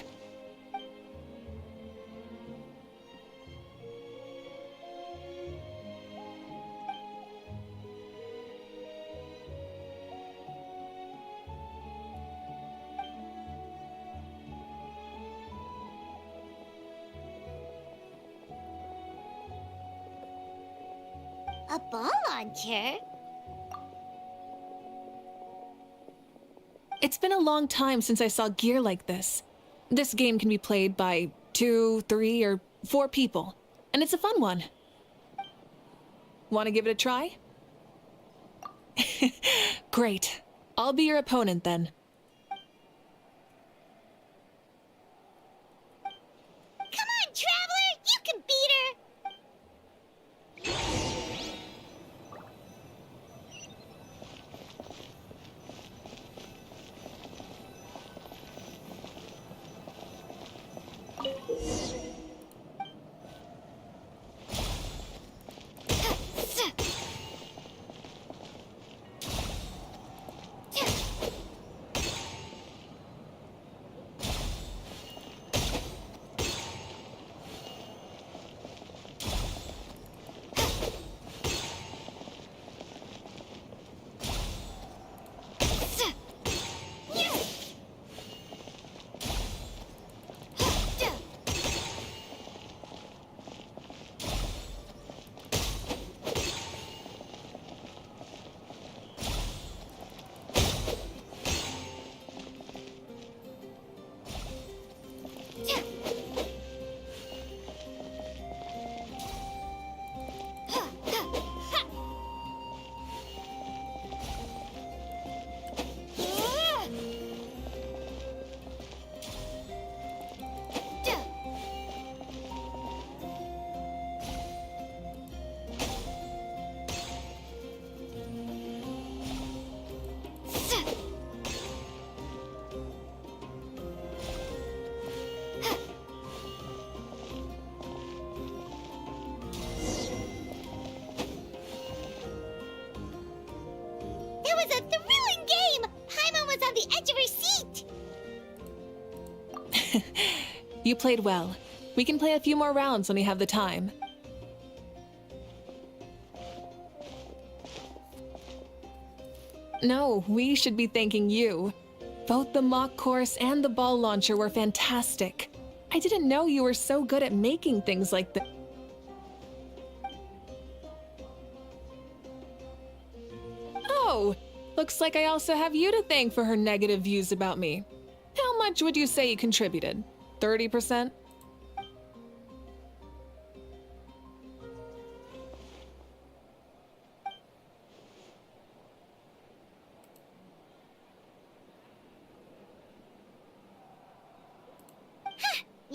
A ball launcher? It's been a long time since I saw gear like this. This game can be played by 2, 3, or 4 people, and it's a fun one. Want to give it a try? Great. I'll be your opponent then. Come on, Traveler! You can beat her! That was a thrilling game! Paimon was on the edge of her seat! You played well. We can play a few more rounds when we have the time. No, we should be thanking you. Both the mock course and the ball launcher were fantastic. I didn't know you were so good at making things like this. Oh, looks like I also have you to thank for her negative views about me. How much would you say you contributed? 30%?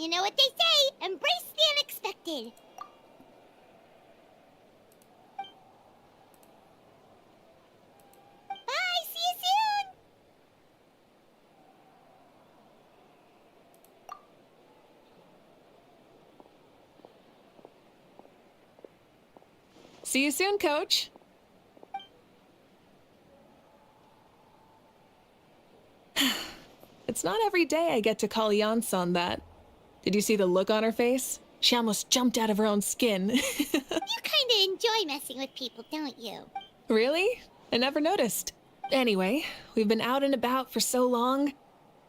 You know what they say, embrace the unexpected. Bye, see you soon! See you soon, Coach. It's not every day I get to call Yansan that. Did you see the look on her face? She almost jumped out of her own skin. You kinda enjoy messing with people, don't you? Really? I never noticed. Anyway, we've been out and about for so long.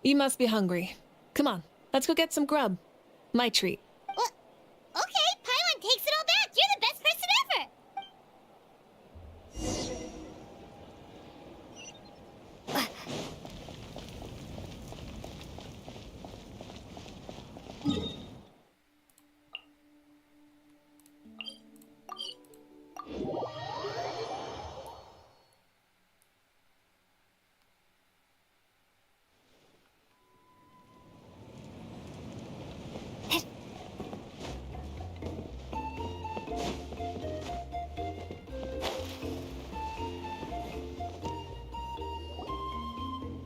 You must be hungry. Come on, let's go get some grub. My treat. Well, okay, Paimon takes it all back. You're the best person ever.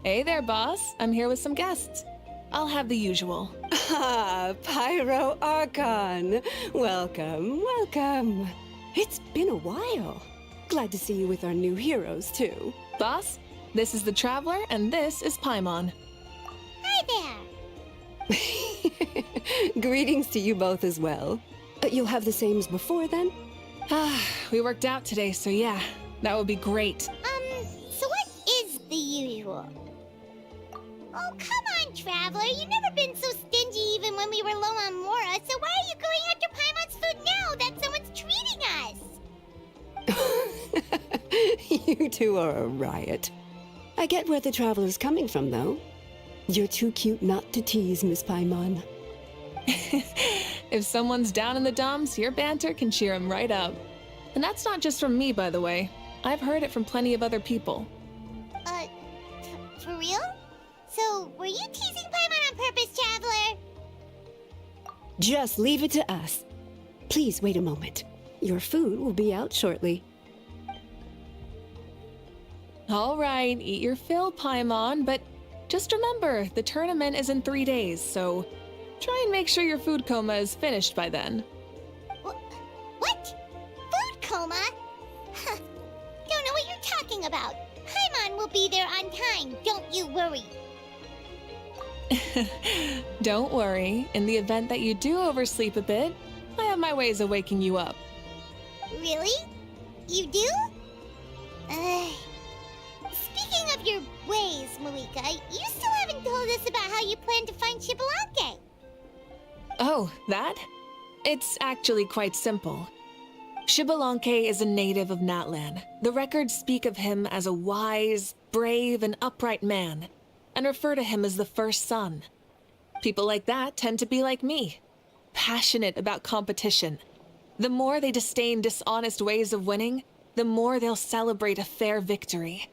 Hey there, boss. I'm here with some guests. I'll have the usual. Ah, Pyro Archon. Welcome, welcome. It's been a while. Glad to see you with our new heroes, too. Boss, this is the Traveler, and this is Paimon. Hi there. Greetings to you both as well. You'll have the same as before, then? We worked out today, so yeah, that would be great. So what is the usual? Oh, come on, Traveler. You've never been so stingy even when we were low on Mora, so why are you going after Paimon's food now that someone's treating us? You two are a riot. I get where the Traveler's coming from, though. You're too cute not to tease, Miss Paimon. If someone's down in the dumps, your banter can cheer him right up. And that's not just from me, by the way. I've heard it from plenty of other people. For real? So, were you teasing Paimon on purpose, Traveler? Just leave it to us. Please wait a moment. Your food will be out shortly. All right, eat your fill, Paimon, but just remember, the tournament is in 3 days, so try and make sure your food coma is finished by then. What? Food coma? Huh. Don't know what you're talking about. Paimon will be there on time, don't you worry. Don't worry, in the event that you do oversleep a bit, I have my ways of waking you up. Really? You do? Speaking of your ways, Mavuika, you still haven't told us about how you plan to find Xbalanque. Oh, that? It's actually quite simple. Xbalanque is a native of Natlan. The records speak of him as a wise, brave, and upright man, and refer to him as the first son. People like that tend to be like me, passionate about competition. The more they disdain dishonest ways of winning, the more they'll celebrate a fair victory.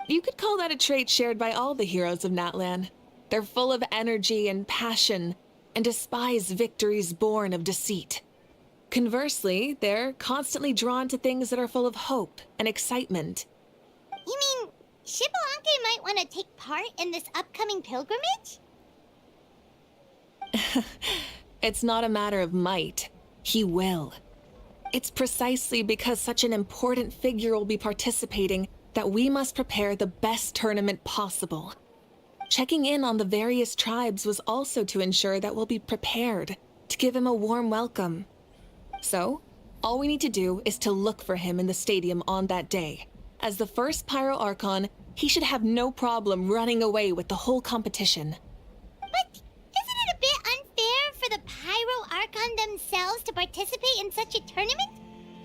You could call that a trait shared by all the heroes of Natlan. They're full of energy and passion, and despise victories born of deceit. Conversely, they're constantly drawn to things that are full of hope and excitement. You mean Xbalanque might want to take part in this upcoming pilgrimage? It's not a matter of might. He will. It's precisely because such an important figure will be participating that we must prepare the best tournament possible. Checking in on the various tribes was also to ensure that we'll be prepared to give him a warm welcome. So, all we need to do is to look for him in the stadium on that day. As the first Pyro Archon, he should have no problem running away with the whole competition. But isn't it a bit unfair for the Pyro Archon themselves to participate in such a tournament?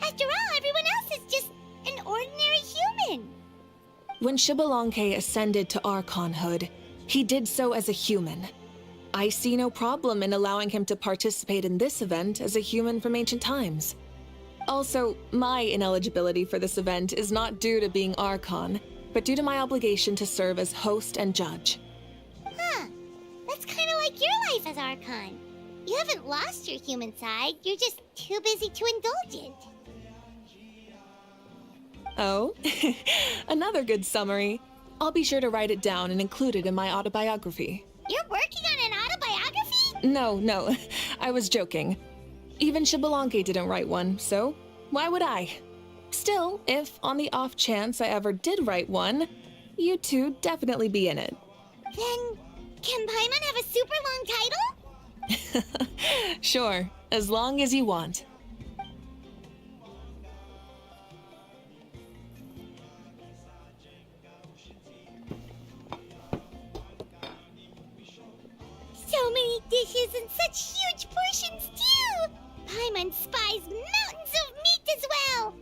After all, everyone else is just an ordinary human. When Xbalanque ascended to Archonhood, he did so as a human. I see no problem in allowing him to participate in this event as a human from ancient times. Also, my ineligibility for this event is not due to being Archon, but due to my obligation to serve as host and judge. Huh. That's kind of like your life as Archon. You haven't lost your human side, you're just too busy to indulge it. Oh, another good summary. I'll be sure to write it down and include it in my autobiography. You're working on an autobiography? No, I was joking. Even Xbalanque didn't write one, so why would I? Still, if on the off chance I ever did write one, you two definitely be in it. Then, can Paimon have a super long title? Sure, as long as you want. So many dishes and such huge portions, too! Paimon spies mountains of meat as well!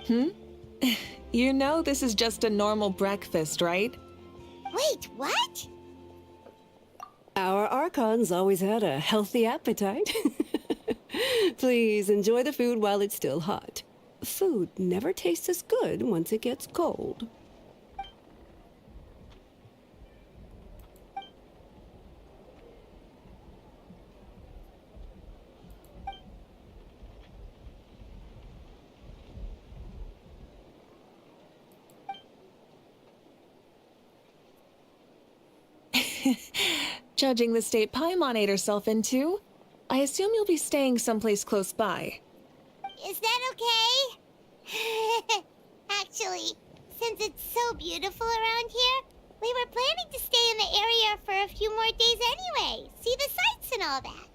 Wowee! You know this is just a normal breakfast, right? Wait, what? Our Archons always had a healthy appetite. Please enjoy the food while it's still hot. Food never tastes as good once it gets cold. Judging the state Paimon ate herself into, I assume you'll be staying someplace close by. Is that okay? Actually, since it's so beautiful around here, we were planning to stay in the area for a few more days anyway. See the sights and all that.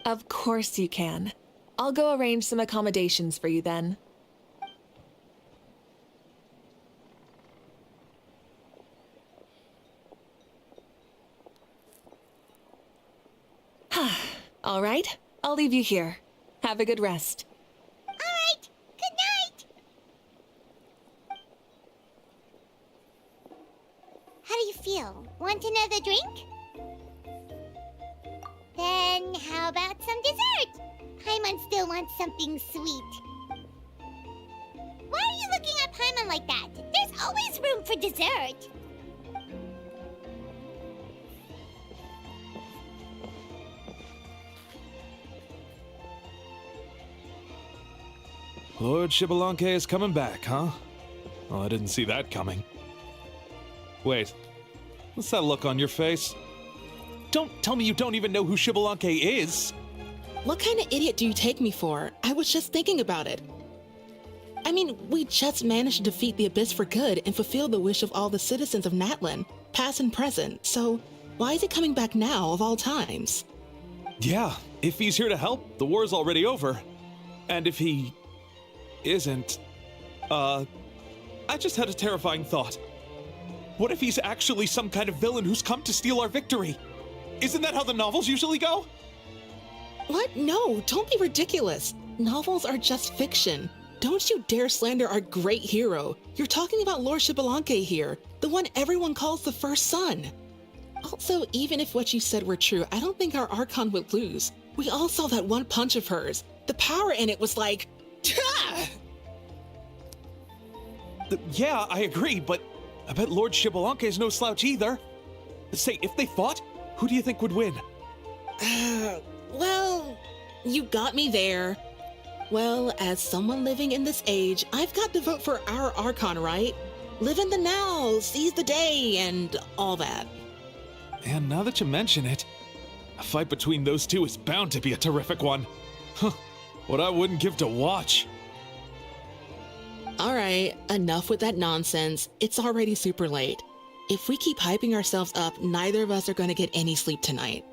Of course you can. I'll go arrange some accommodations for you then. All right, I'll leave you here. Have a good rest. All right, good night. How do you feel? Want another drink? Then how about some dessert? Paimon still wants something sweet. Why are you looking at Paimon like that? There's always room for dessert. Lord Xbalanque is coming back, huh? Oh, I didn't see that coming. Wait, what's that look on your face? Don't tell me you don't even know who Xbalanque is! What kind of idiot do you take me for? I was just thinking about it. I mean, we just managed to defeat the Abyss for good and fulfill the wish of all the citizens of Natlan, past and present, so why is he coming back now of all times? Yeah, if he's here to help, the war's already over. And if he isn't, I just had a terrifying thought. What if he's actually some kind of villain who's come to steal our victory? Isn't that how the novels usually go? What? No, don't be ridiculous. Novels are just fiction. Don't you dare slander our great hero. You're talking about Lord Xbalanque here, the one everyone calls the first son. Also, even if what you said were true, I don't think our Archon would lose. We all saw that one punch of hers. The power in it was like, Tah! Yeah, I agree, but I bet Lord Xbalanque is no slouch either. Say, if they fought, who do you think would win? Well, you got me there. Well, as someone living in this age, I've got to vote for our Archon, right? Live in the now, seize the day, and all that. And now that you mention it, a fight between those two is bound to be a terrific one. Huh, what I wouldn't give to watch. All right, enough with that nonsense. It's already super late. If we keep hyping ourselves up, neither of us are going to get any sleep tonight.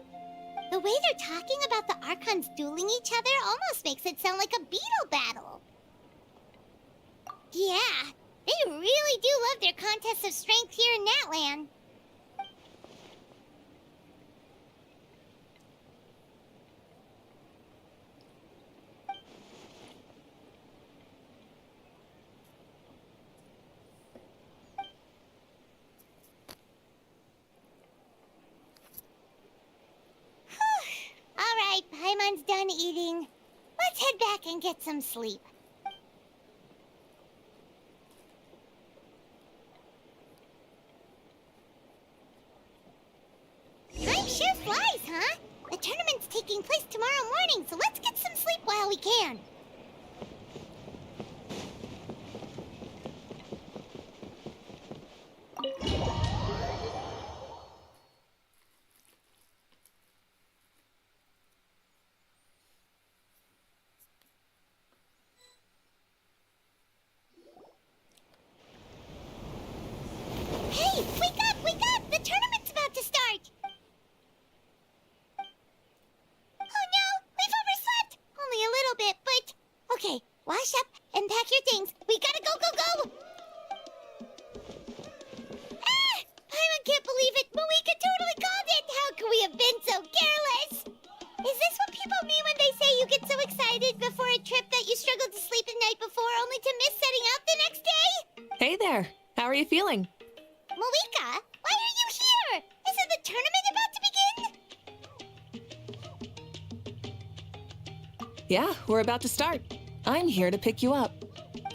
The way they're talking about the Archons dueling each other almost makes it sound like a beetle battle. Yeah, they really do love their contests of strength here in Natlan. All right, Paimon's done eating. Let's head back and get some sleep. Time sure flies, huh? can. Hey, wake up, wake up! The tournament's about to start! Oh no, we've overslept! Only a little bit, but... Okay, wash up and pack your things. We gotta go, go, go! Ah! I can't believe it! Mavuika totally called it! How could we have been so careless? Is this what people mean when they say you get so excited before a trip that you struggle to sleep the night before only to miss setting out the next day? Hey there. How are you feeling? Mavuika, why are you here? Isn't the tournament about to begin? Yeah, we're about to start. I'm here to pick you up.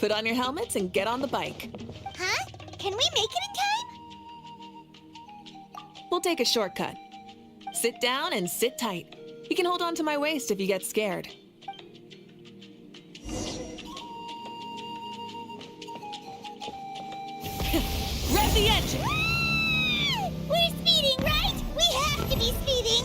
Put on your helmets and get on the bike. Huh? Can we make it in time? We'll take a shortcut. Sit down and sit tight. You can hold on to my waist if you get scared. Rev the engine! We're speeding, right? We have to be speeding!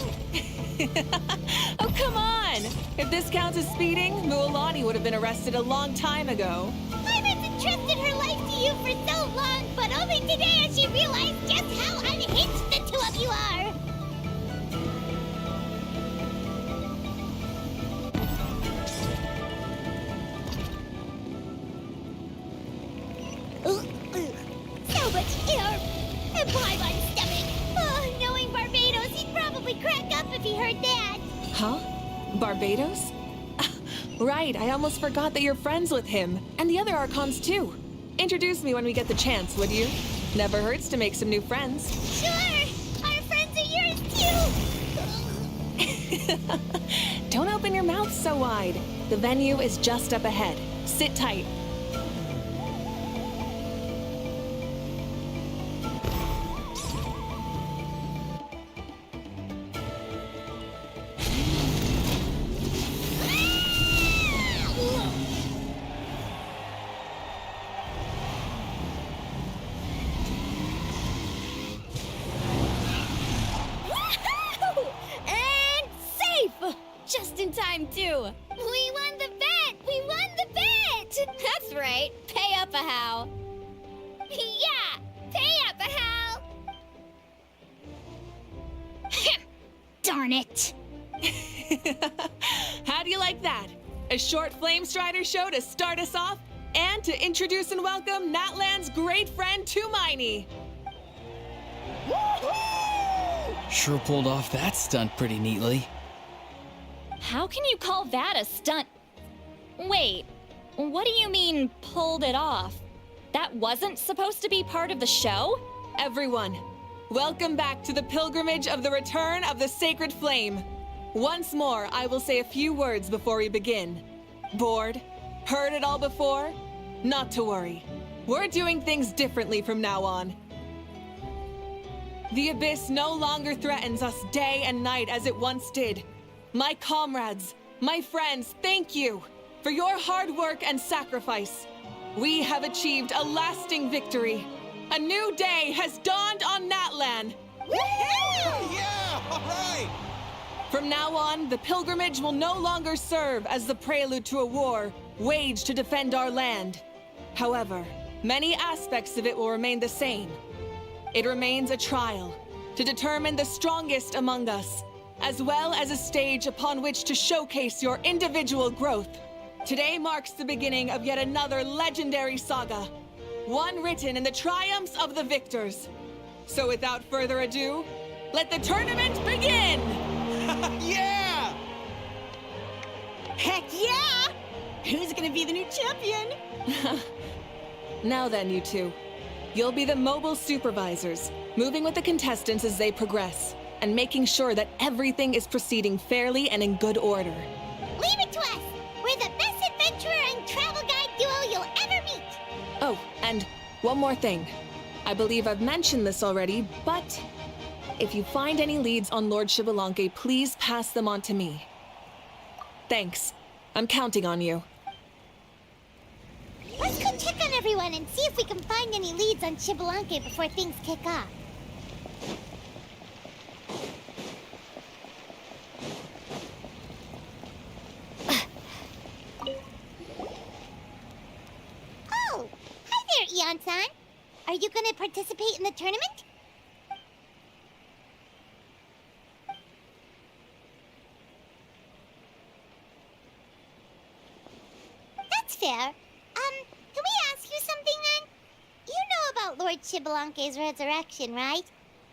Oh, come on! If this counts as speeding, Mualani would have been arrested a long time ago. Iris entrusted her life to you for so long, but only today has she realized just how unhinged the two of you are! So much air! And why my stomach? Oh, knowing Barbados, he'd probably crack up if he heard that! Huh? Barbados? Right, I almost forgot that you're friends with him. And the other Archons, too. Introduce me when we get the chance, would you? Never hurts to make some new friends. Sure! Our friends are yours, too! Don't open your mouth so wide. The venue is just up ahead. Sit tight. Just in time, too. We won the bet! We won the bet! That's right. Pay up a how. Yeah! Pay up, Hal! Darn it! How do you like that? A short Flame Strider show to start us off, and to introduce and welcome Natlan's great friend Tumaini. Sure pulled off that stunt pretty neatly. How can you call that a stunt? Wait, what do you mean, pulled it off? That wasn't supposed to be part of the show? Everyone, welcome back to the pilgrimage of the return of the sacred flame. Once more, I will say a few words before we begin. Bored? Heard it all before? Not to worry. We're doing things differently from now on. The abyss no longer threatens us day and night as it once did. My comrades, my friends, thank you for your hard work and sacrifice. We have achieved a lasting victory. A new day has dawned on Natlan. Yeah! All right! From now on, the pilgrimage will no longer serve as the prelude to a war waged to defend our land. However, many aspects of it will remain the same. It remains a trial to determine the strongest among us, as well as a stage upon which to showcase your individual growth. Today marks the beginning of yet another legendary saga, one written in the triumphs of the victors. So without further ado, let the tournament begin! Yeah! Heck yeah! Who's gonna be the new champion? Now then, you two. You'll be the mobile supervisors, moving with the contestants as they progress, and making sure that everything is proceeding fairly and in good order. Leave it to us! We're the best adventurer and travel guide duo you'll ever meet! Oh, and one more thing. I believe I've mentioned this already, but if you find any leads on Lord Xbalanque, please pass them on to me. Thanks. I'm counting on you. Let's go check on everyone and see if we can find any leads on Xbalanque before things kick off. Oh, hi there, Eon-san. Are you going to participate in the tournament? That's fair. Can we ask you something then? You know about Lord Xbalanque's resurrection, right?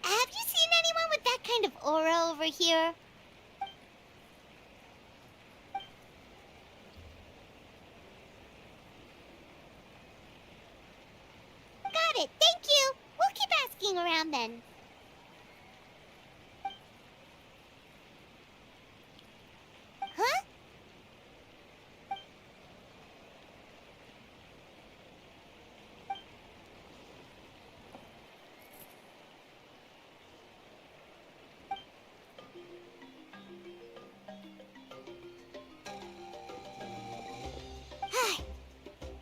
Have you seen anyone with that kind of aura over here? Got it, thank you. We'll keep asking around then. Huh?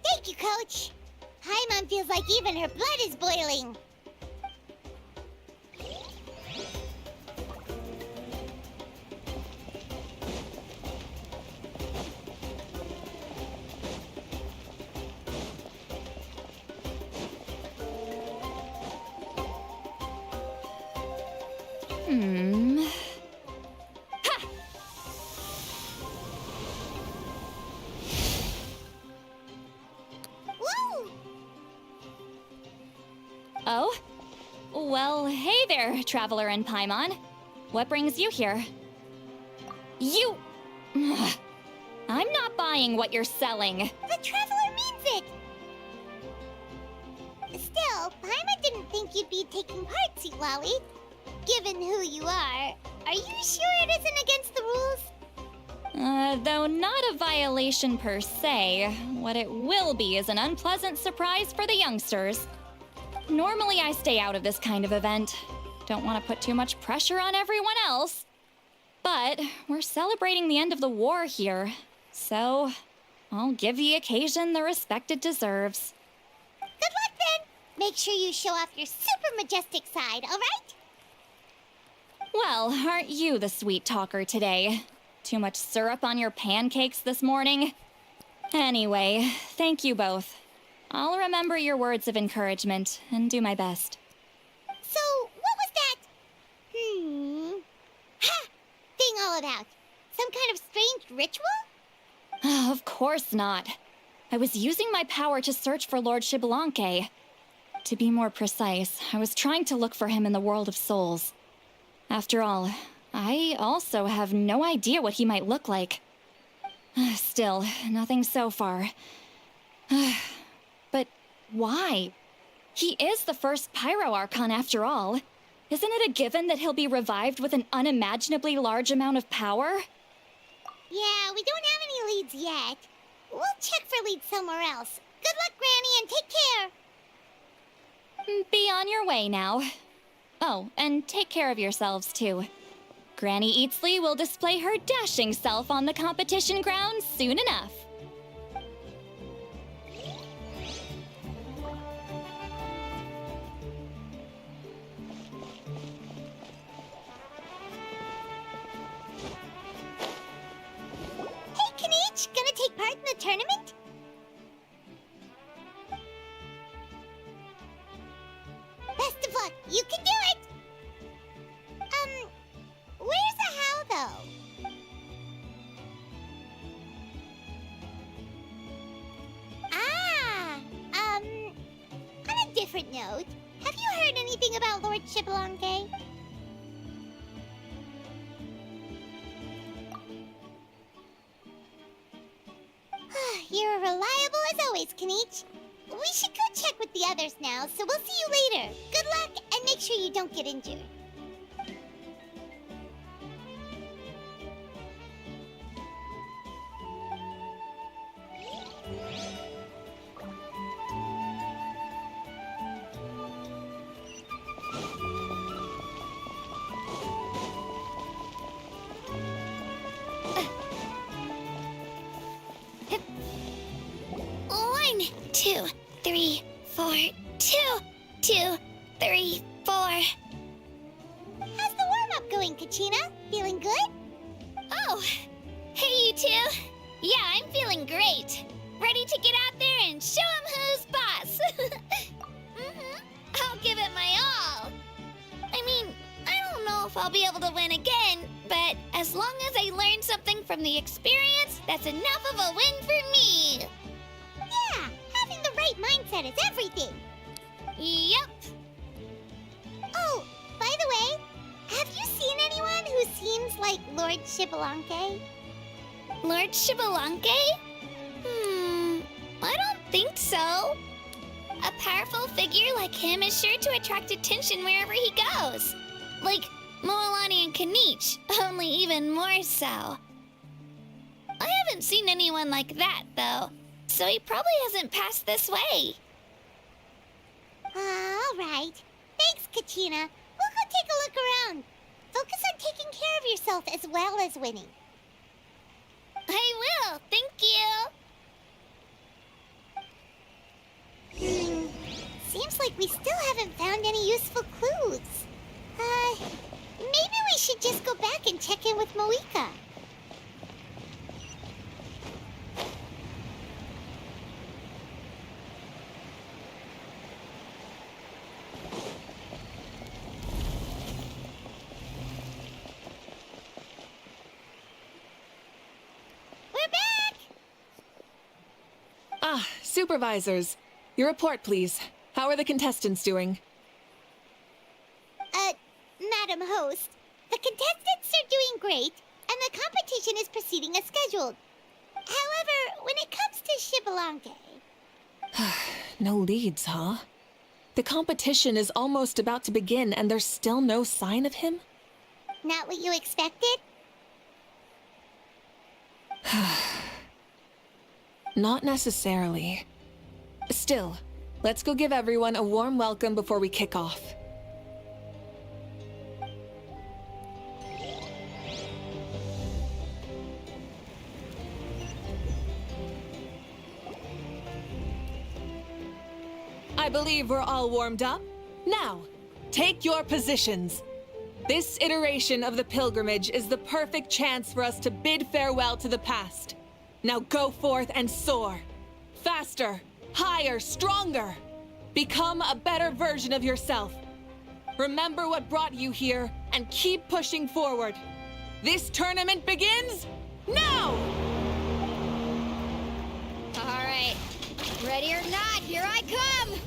Thank you, Coach. Paimon feels like even her blood is boiling. Woo! Oh? Well, hey there, Traveler and Paimon. What brings you here? You... I'm not buying what you're selling. The Traveler means it! Still, Paimon didn't think you'd be taking part, Sweet Lolly. Given who you are you sure it isn't against the rules? Though not a violation per se, what it will be is an unpleasant surprise for the youngsters. Normally I stay out of this kind of event. Don't want to put too much pressure on everyone else. But we're celebrating the end of the war here, so I'll give the occasion the respect it deserves. Good luck then! Make sure you show off your super majestic side, alright? Well, aren't you the sweet talker today? Too much syrup on your pancakes this morning? Anyway, thank you both. I'll remember your words of encouragement and do my best. So, what was that? Ha! Thing all about? Some kind of strange ritual? Of course not. I was using my power to search for Lord Xbalanque. To be more precise, I was trying to look for him in the world of souls. After all, I also have no idea what he might look like. Still, nothing so far. But why? He is the first Pyro Archon after all. Isn't it a given that he'll be revived with an unimaginably large amount of power? Yeah, we don't have any leads yet. We'll check for leads somewhere else. Good luck, Granny, and take care. Be on your way now. Oh, and take care of yourselves too. Granny Eatsley will display her dashing self on the competition grounds soon enough. Hey, Kanichi, gonna take part in the tournament? Best of luck, you can do it! Where's the how, though? On a different note, have you heard anything about Lord Xbalanque? You're reliable as always, Kanichi. We should go check with the others now, so we'll see you later. Good luck, and make sure you don't get injured. 2, 3, 4. How's the warm-up going, Kachina? Feeling good? Oh, hey you two. Yeah, I'm feeling great. Ready to get out there and show 'em who's boss. I'll give it my all. I mean, I don't know if I'll be able to win again, but as long as I learn something from the experience, that's enough of a win for me. Yeah, having the right mindset is everything. Yep. Oh, by the way, have you seen anyone who seems like Lord Shibalanke? Lord Shibalanke? I don't think so. A powerful figure like him is sure to attract attention wherever he goes. Like Moalani and Kanich, only even more so. I haven't seen anyone like that, though, so he probably hasn't passed this way. All right. Thanks, Kachina. We'll go take a look around. Focus on taking care of yourself as well as winning. I will, thank you. Seems like we still haven't found any useful clues. Maybe we should just go back and check in with Mavuika. We're back! Ah, supervisors. Your report, please. How are the contestants doing? Madam Host, the contestants are doing great, and the competition is proceeding as scheduled. However, when it comes to Shibalanke... No leads, huh? The competition is almost about to begin, and there's still no sign of him? Not what you expected? Not necessarily. Still, let's go give everyone a warm welcome before we kick off. I believe we're all warmed up. Now, take your positions. This iteration of the pilgrimage is the perfect chance for us to bid farewell to the past. Now go forth and soar. Faster, higher, stronger. Become a better version of yourself. Remember what brought you here and keep pushing forward. This tournament begins now! All right. Ready or not, here I come!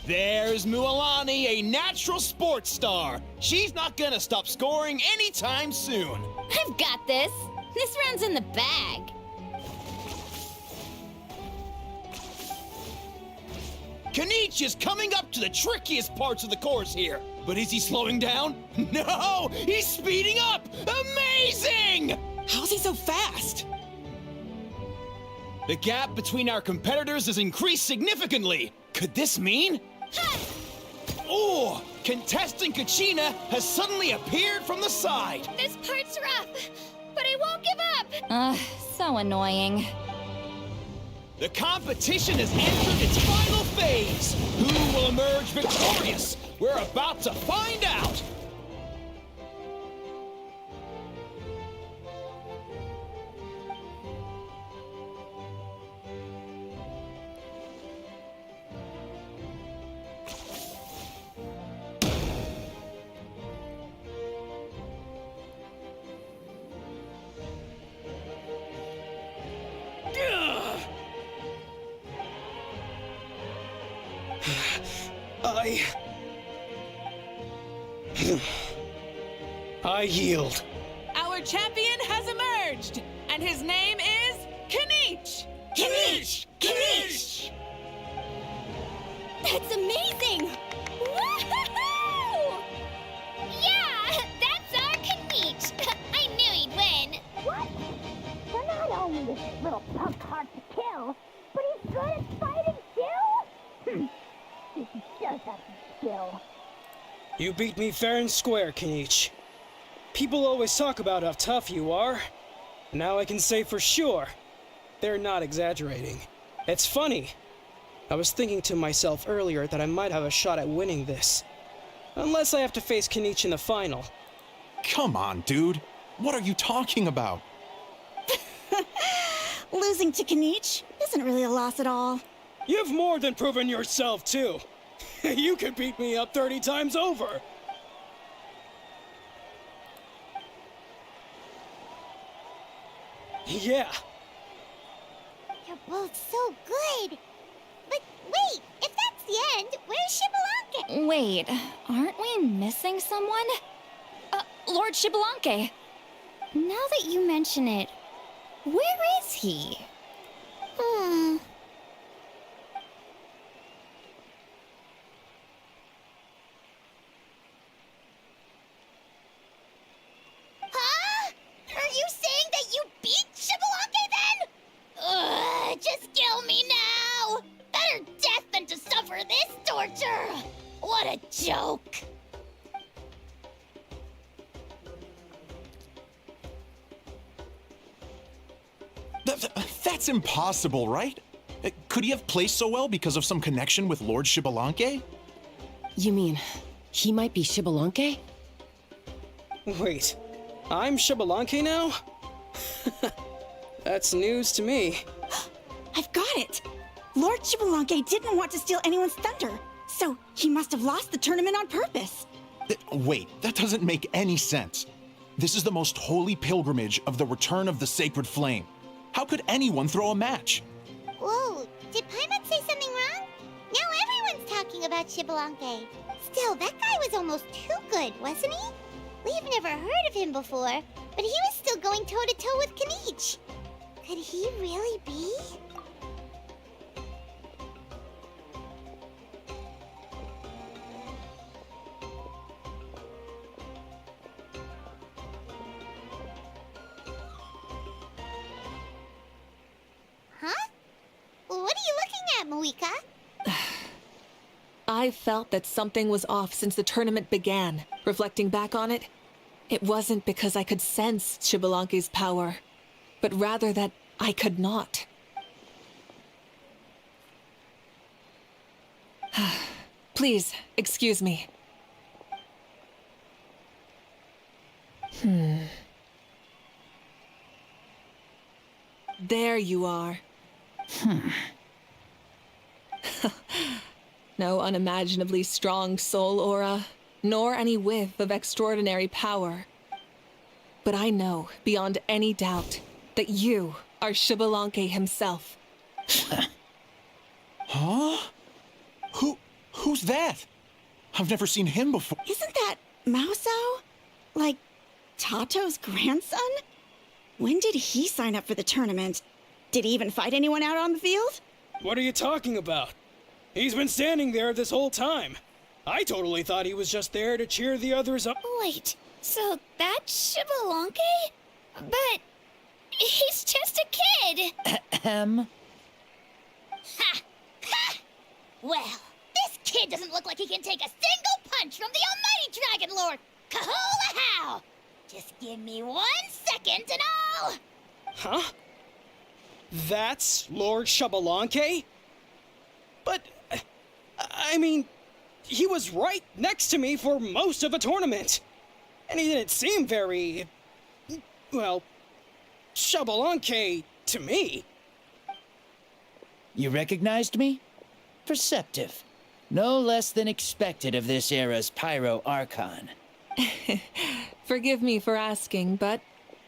There's Mualani, a natural sports star. She's not gonna stop scoring anytime soon. I've got this. This round's in the bag. Kanich is coming up to the trickiest parts of the course here. But is he slowing down? No! He's speeding up! Amazing! How's he so fast? The gap between our competitors has increased significantly. Could this mean? Oh! Contestant Kachina has suddenly appeared from the side. This part's rough, but I won't give up. So annoying. The competition has entered its final phase. Who will emerge victorious? We're about to find out. I yield. Our champion has emerged, and his name is Kanich! Kanich! Kanich! That's amazing! Woohoo! Yeah, that's our Kanich. I knew he'd win. What? So not only is this little punk hard to kill, but he's good at fighting too? He does have some skill. You beat me fair and square, Kanich. People always talk about how tough you are. Now I can say for sure, they're not exaggerating. It's funny. I was thinking to myself earlier that I might have a shot at winning this. Unless I have to face Kenichi in the final. Come on, dude. What are you talking about? Losing to Kenichi isn't really a loss at all. You've more than proven yourself, too. You could beat me up 30 times over. Yeah. You're both so good. But wait, if that's the end, where's Shibalanke? Wait, aren't we missing someone? Lord Shibalanke. Now that you mention it, where is he? Huh? Are you saying that you beat Shibalanke then? Ugh, just kill me now! Better death than to suffer this torture! What a joke! That's impossible, right? Could he have placed so well because of some connection with Lord Shibalanke? You mean, he might be Shibalanke? Wait, I'm Shibalanke now? That's news to me. I've got it! Lord Shibalanke didn't want to steal anyone's thunder, so he must have lost the tournament on purpose. Wait, that doesn't make any sense. This is the most holy pilgrimage of the return of the sacred flame. How could anyone throw a match? Whoa, did Paimon say something wrong? Now everyone's talking about Shibalanke. Still, that guy was almost too good, wasn't he? We've never heard of him before, but he was still going toe-to-toe with Kenichi. Could he really be? Huh? What are you looking at, Mavuika? I felt that something was off since the tournament began. Reflecting back on it, it wasn't because I could sense Shibalanke's power, but rather that I could not. Please, excuse me. There you are. No unimaginably strong soul aura, nor any whiff of extraordinary power. But I know, beyond any doubt, that you are Shibalanke himself. Huh? Who's that? I've never seen him before. Isn't that Mauso? Like, Tato's grandson? When did he sign up for the tournament? Did he even fight anyone out on the field? What are you talking about? He's been standing there this whole time. I totally thought he was just there to cheer the others up. Wait, so that's Shibalanke? But he's just a kid. Ha! Ha! Well, this kid doesn't look like he can take a single punch from the almighty Dragon Lord! Kahola how! Just give me 1 second and I'll... Huh? That's Lord Shibalanke? But, I mean, he was right next to me for most of the tournament. And he didn't seem very, well, Shibalanke to me. You recognized me? Perceptive. No less than expected of this era's Pyro Archon. Forgive me for asking, but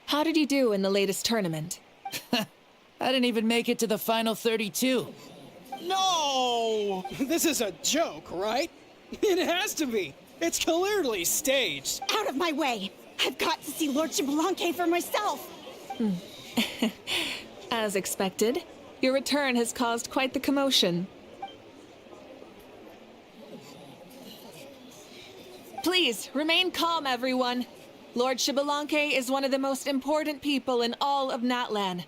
how did you do in the latest tournament? I didn't even make it to the final 32. No! This is a joke, right? It has to be. It's clearly staged. Out of my way! I've got to see Lord Shibalanke for myself! As expected, your return has caused quite the commotion. Please, remain calm, everyone. Lord Shibalanke is one of the most important people in all of Natlan.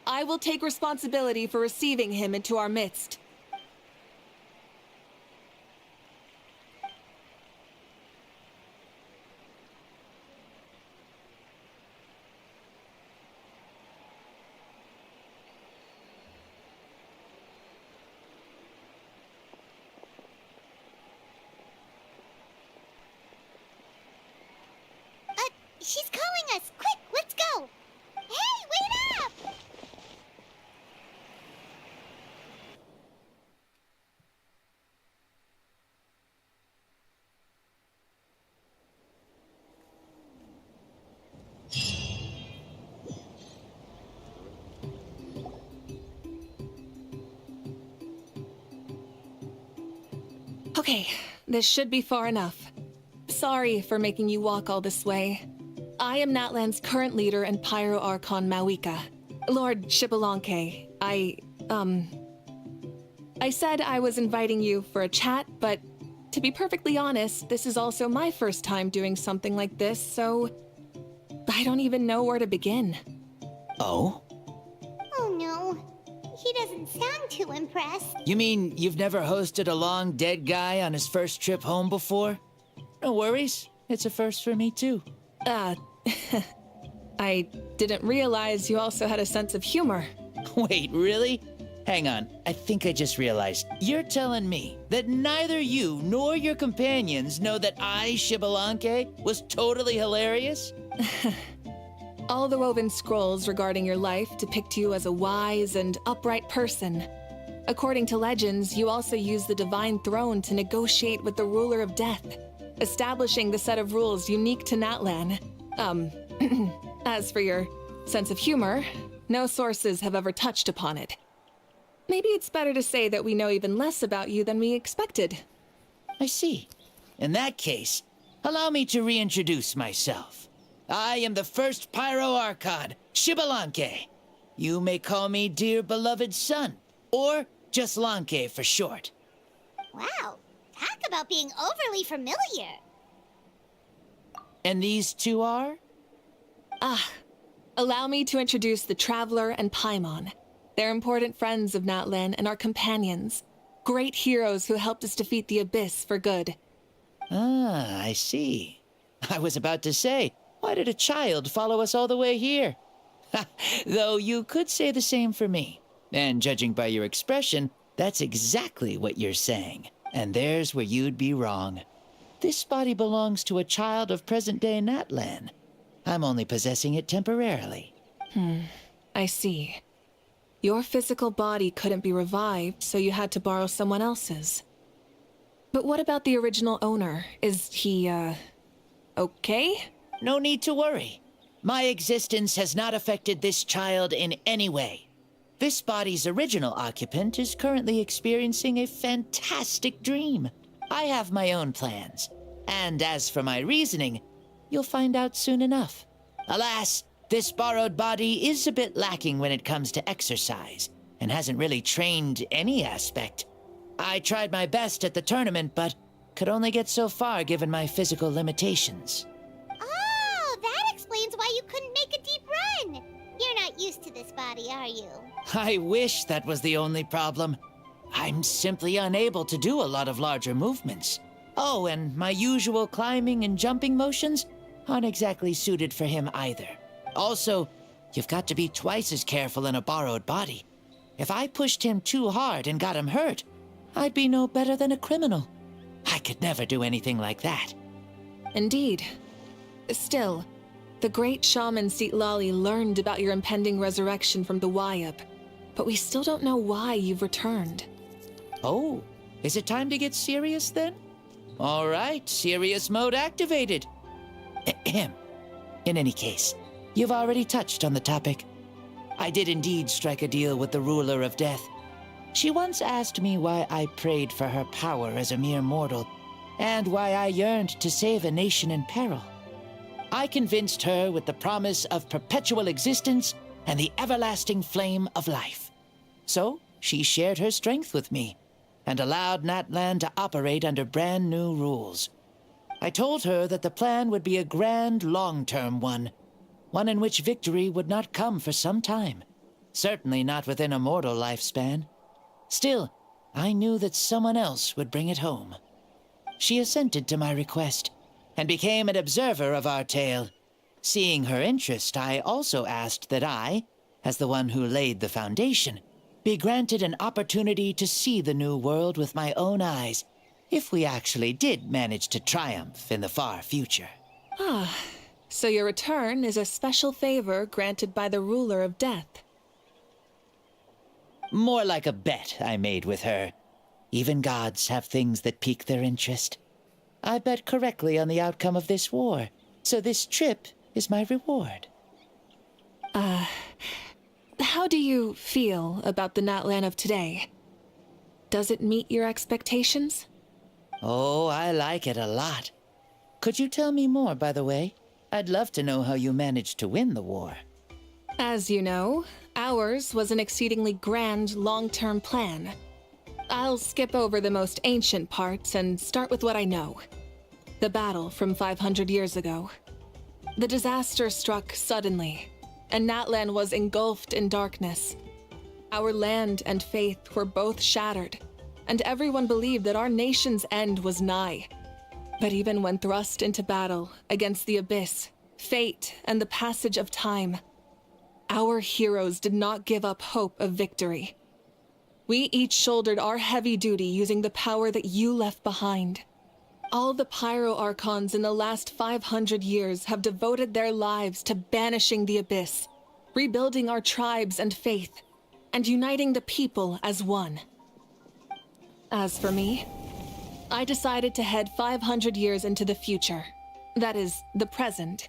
I will take responsibility for receiving him into our midst. Okay, this should be far enough. Sorry for making you walk all this way. I am Natlan's current leader and Pyro Archon Mavuika, Lord Xbalanque. I said I was inviting you for a chat, but to be perfectly honest, this is also my first time doing something like this, so I don't even know where to begin. Oh? Oh no. He doesn't sound too impressed. You mean you've never hosted a long dead guy on his first trip home before? No worries. It's a first for me, too. I didn't realize you also had a sense of humor. Wait, really? Hang on. I think I just realized. You're telling me that neither you nor your companions know that I, Xbalanque, was totally hilarious? All the woven scrolls regarding your life depict you as a wise and upright person. According to legends, you also use the divine throne to negotiate with the ruler of death, establishing the set of rules unique to Natlan. As for your sense of humor, no sources have ever touched upon it. Maybe it's better to say that we know even less about you than we expected. I see. In that case, allow me to reintroduce myself. I am the first Pyro Archon, Xbalanque. You may call me dear beloved son, or just Lanque for short. Wow, talk about being overly familiar. And these two are? Allow me to introduce the Traveler and Paimon. They're important friends of Natlan and our companions. Great heroes who helped us defeat the Abyss for good. Ah, I see. I was about to say, why did a child follow us all the way here? Though you could say the same for me. And judging by your expression, that's exactly what you're saying. And there's where you'd be wrong. This body belongs to a child of present-day Natlan. I'm only possessing it temporarily. I see. Your physical body couldn't be revived, so you had to borrow someone else's. But what about the original owner? Is he, okay? No need to worry. My existence has not affected this child in any way. This body's original occupant is currently experiencing a fantastic dream. I have my own plans. And as for my reasoning, you'll find out soon enough. Alas, this borrowed body is a bit lacking when it comes to exercise, and hasn't really trained any aspect. I tried my best at the tournament, but could only get so far given my physical limitations. Oh, that explains why you couldn't make a deep run. You're not used to this body, are you? I wish that was the only problem. I'm simply unable to do a lot of larger movements. Oh, and my usual climbing and jumping motions aren't exactly suited for him either. Also, you've got to be twice as careful in a borrowed body. If I pushed him too hard and got him hurt, I'd be no better than a criminal. I could never do anything like that. Indeed. Still, the great shaman Lali learned about your impending resurrection from the Wayup, but we still don't know why you've returned. Oh, is it time to get serious then? All right, serious mode activated. Ahem. In any case, you've already touched on the topic. I did indeed strike a deal with the ruler of death. She once asked me why I prayed for her power as a mere mortal, and why I yearned to save a nation in peril. I convinced her with the promise of perpetual existence and the everlasting flame of life. So she shared her strength with me, and allowed Natlan to operate under brand new rules. I told her that the plan would be a grand, long-term one in which victory would not come for some time, certainly not within a mortal lifespan. Still, I knew that someone else would bring it home. She assented to my request, and became an observer of our tale. Seeing her interest, I also asked that I, as the one who laid the foundation, be granted an opportunity to see the new world with my own eyes, if we actually did manage to triumph in the far future. So your return is a special favor granted by the ruler of death. More like a bet I made with her. Even gods have things that pique their interest. I bet correctly on the outcome of this war, so this trip is my reward. How do you feel about the Natlan of today? Does it meet your expectations? Oh, I like it a lot. Could you tell me more, by the way? I'd love to know how you managed to win the war. As you know, ours was an exceedingly grand long-term plan. I'll skip over the most ancient parts and start with what I know. The battle from 500 years ago. The disaster struck suddenly, and Natlan was engulfed in darkness. Our land and faith were both shattered, and everyone believed that our nation's end was nigh. But even when thrust into battle against the abyss, fate, and the passage of time, our heroes did not give up hope of victory. We each shouldered our heavy duty using the power that you left behind. All the Pyro Archons in the last 500 years have devoted their lives to banishing the abyss, rebuilding our tribes and faith, and uniting the people as one. As for me, I decided to head 500 years into the future, that is, the present,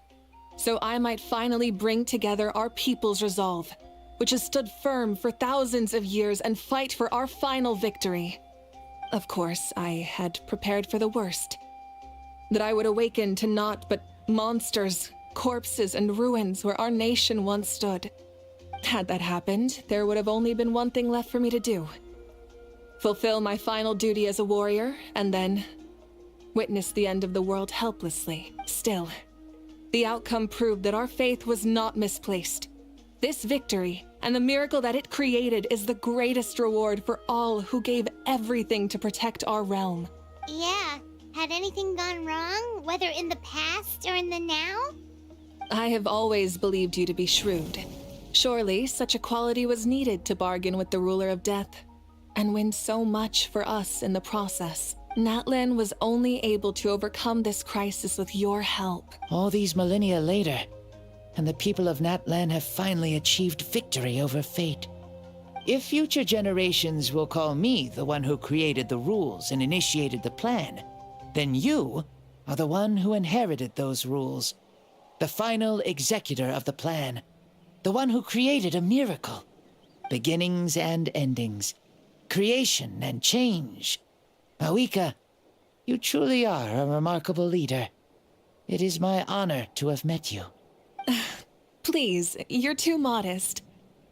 so I might finally bring together our people's resolve, which has stood firm for thousands of years, and fight for our final victory. Of course, I had prepared for the worst. That I would awaken to naught but monsters, corpses, and ruins where our nation once stood. Had that happened, there would have only been one thing left for me to do. Fulfill my final duty as a warrior, and then witness the end of the world helplessly. Still, the outcome proved that our faith was not misplaced. This victory, and the miracle that it created, is the greatest reward for all who gave everything to protect our realm. Yeah. Had anything gone wrong, whether in the past or in the now? I have always believed you to be shrewd. Surely, such a quality was needed to bargain with the ruler of death, and win so much for us in the process. Natlan was only able to overcome this crisis with your help. All these millennia later, and the people of Natlan have finally achieved victory over fate. If future generations will call me the one who created the rules and initiated the plan, then you are the one who inherited those rules. The final executor of the plan. The one who created a miracle. Beginnings and endings. Creation and change. Mavuika, you truly are a remarkable leader. It is my honor to have met you. Please, you're too modest.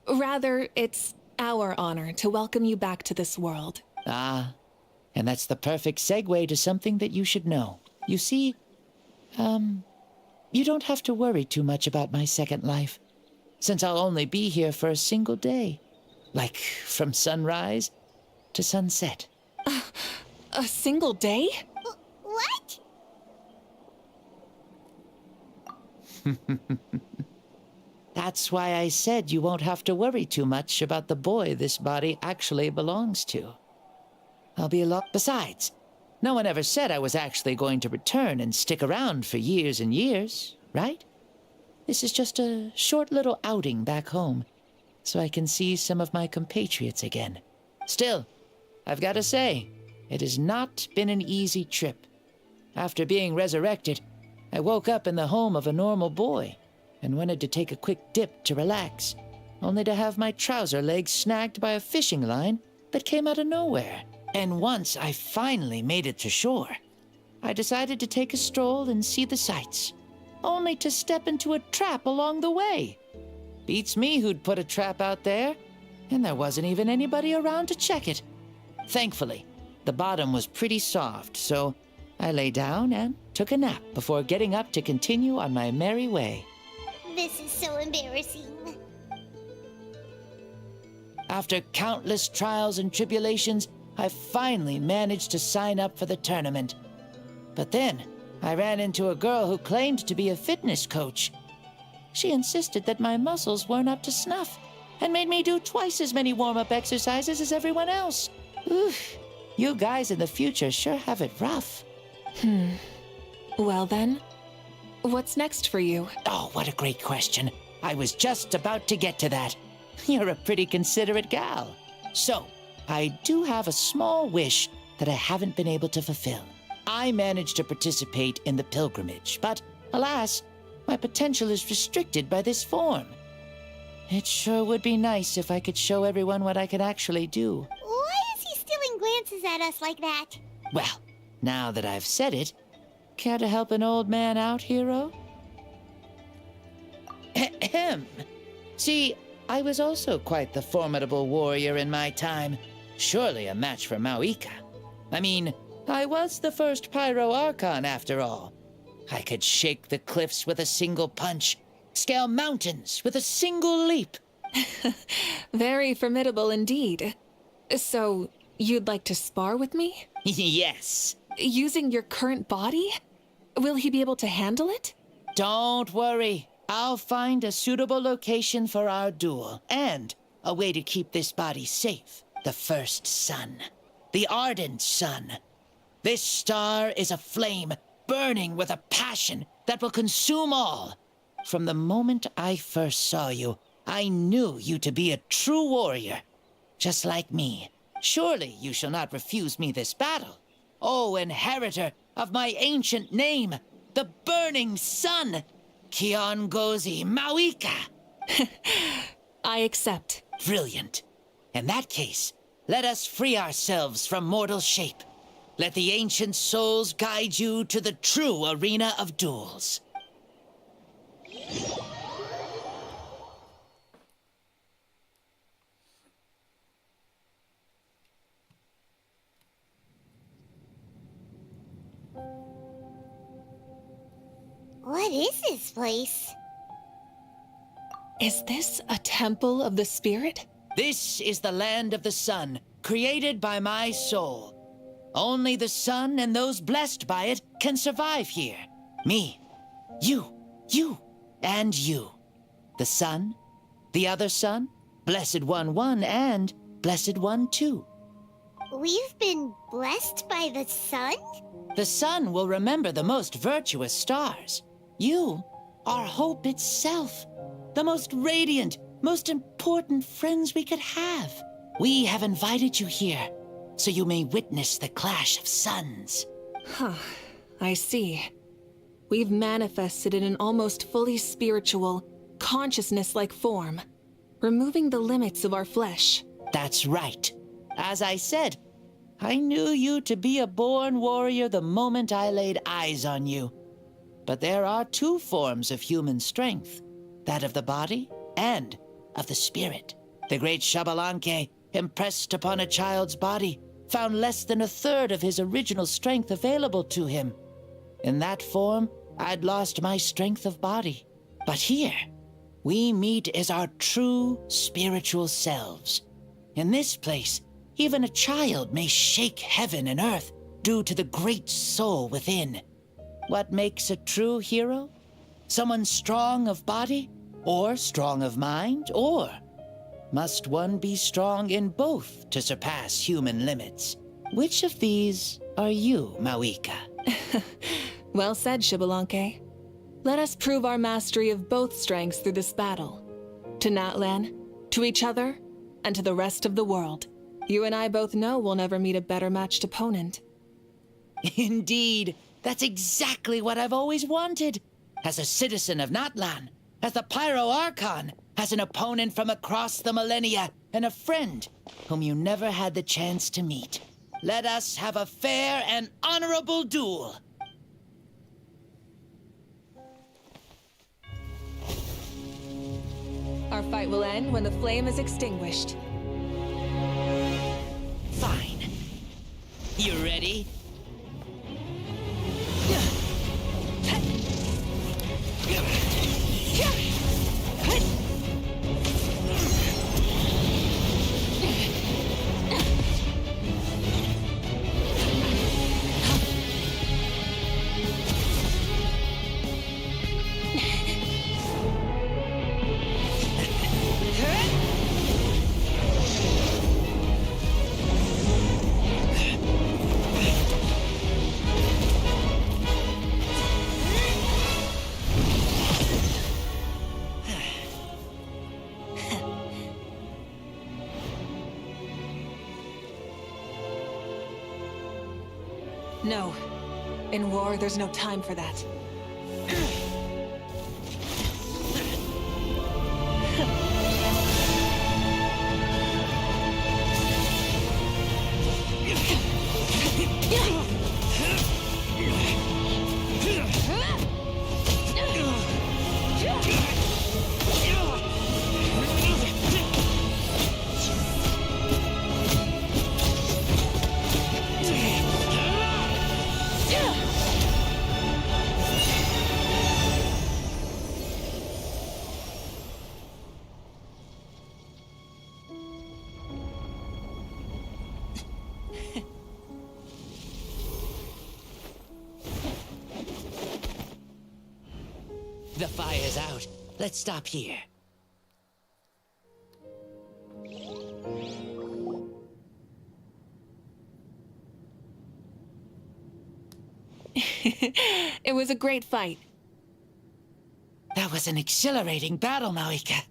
Rather, it's our honor to welcome you back to this world. Ah, and that's the perfect segue to something that you should know. You see, you don't have to worry too much about my second life, since I'll only be here for a single day. Like, from sunrise to sunset. A single day? What? That's why I said you won't have to worry too much about the boy this body actually belongs to. I'll be a lot. Besides, no one ever said I was actually going to return and stick around for years and years, right? This is just a short little outing back home, so I can see some of my compatriots again. Still, I've got to say, it has not been an easy trip. After being resurrected, I woke up in the home of a normal boy and wanted to take a quick dip to relax, only to have my trouser legs snagged by a fishing line that came out of nowhere. And once I finally made it to shore, I decided to take a stroll and see the sights, only to step into a trap along the way. Beats me who'd put a trap out there, and there wasn't even anybody around to check it. Thankfully, the bottom was pretty soft, so I lay down and took a nap before getting up to continue on my merry way. This is so embarrassing. After countless trials and tribulations, I finally managed to sign up for the tournament. But then, I ran into a girl who claimed to be a fitness coach. She insisted that my muscles weren't up to snuff, and made me do twice as many warm-up exercises as everyone else. Oof, you guys in the future sure have it rough. Well then, what's next for you? Oh, what a great question. I was just about to get to that. You're a pretty considerate gal. So, I do have a small wish that I haven't been able to fulfill. I managed to participate in the pilgrimage, but alas, my potential is restricted by this form. It sure would be nice if I could show everyone what I could actually do. Why is he stealing glances at us like that? Well, Now that I've said it, care to help an old man out, hero? Ahem. See, I was also quite the formidable warrior in my time. Surely a match for Mavuika. I mean, I was the first Pyro Archon after all. I could shake the cliffs with a single punch, scale mountains with a single leap. Very formidable indeed. So, you'd like to spar with me? Yes. Using your current body? Will he be able to handle it? Don't worry. I'll find a suitable location for our duel, and a way to keep this body safe. The first sun. The ardent sun. This star is a flame, burning with a passion that will consume all. From the moment I first saw you, I knew you to be a true warrior. Just like me. Surely you shall not refuse me this battle. O inheritor of my ancient name, the burning sun, Kiongozi Mavuika. I accept. Brilliant. In that case, let us free ourselves from mortal shape. Let the ancient souls guide you to the true arena of duels. What is this place? Is this a temple of the spirit? This is the land of the sun, created by my soul. Only the sun and those blessed by it can survive here. Me, you, and you. The sun, the other sun, Blessed One 1, and Blessed One 2. We've been blessed by the sun? The sun will remember the most virtuous stars. You are hope itself. The most radiant, most important friends we could have. We have invited you here, so you may witness the clash of suns. Huh, I see. We've manifested in an almost fully spiritual, consciousness-like form, removing the limits of our flesh. That's right. As I said, I knew you to be a born warrior the moment I laid eyes on you. But there are two forms of human strength, that of the body and of the spirit. The great Xbalanque, impressed upon a child's body, found less than a third of his original strength available to him. In that form, I'd lost my strength of body. But here, we meet as our true spiritual selves. In this place, even a child may shake heaven and earth due to the great soul within. What makes a true hero? Someone strong of body, or strong of mind, or must one be strong in both to surpass human limits? Which of these are you, Mavuika? Well said, Xbalanque. Let us prove our mastery of both strengths through this battle. To Natlan, to each other, and to the rest of the world. You and I both know we'll never meet a better matched opponent. Indeed, that's exactly what I've always wanted. As a citizen of Natlan, as the Pyro Archon, as an opponent from across the millennia, and a friend whom you never had the chance to meet. Let us have a fair and honorable duel. Our fight will end when the flame is extinguished. Fine. You ready? No. In war, there's no time for that. The fire's out. Let's stop here. It was a great fight. That was an exhilarating battle, Mavuika.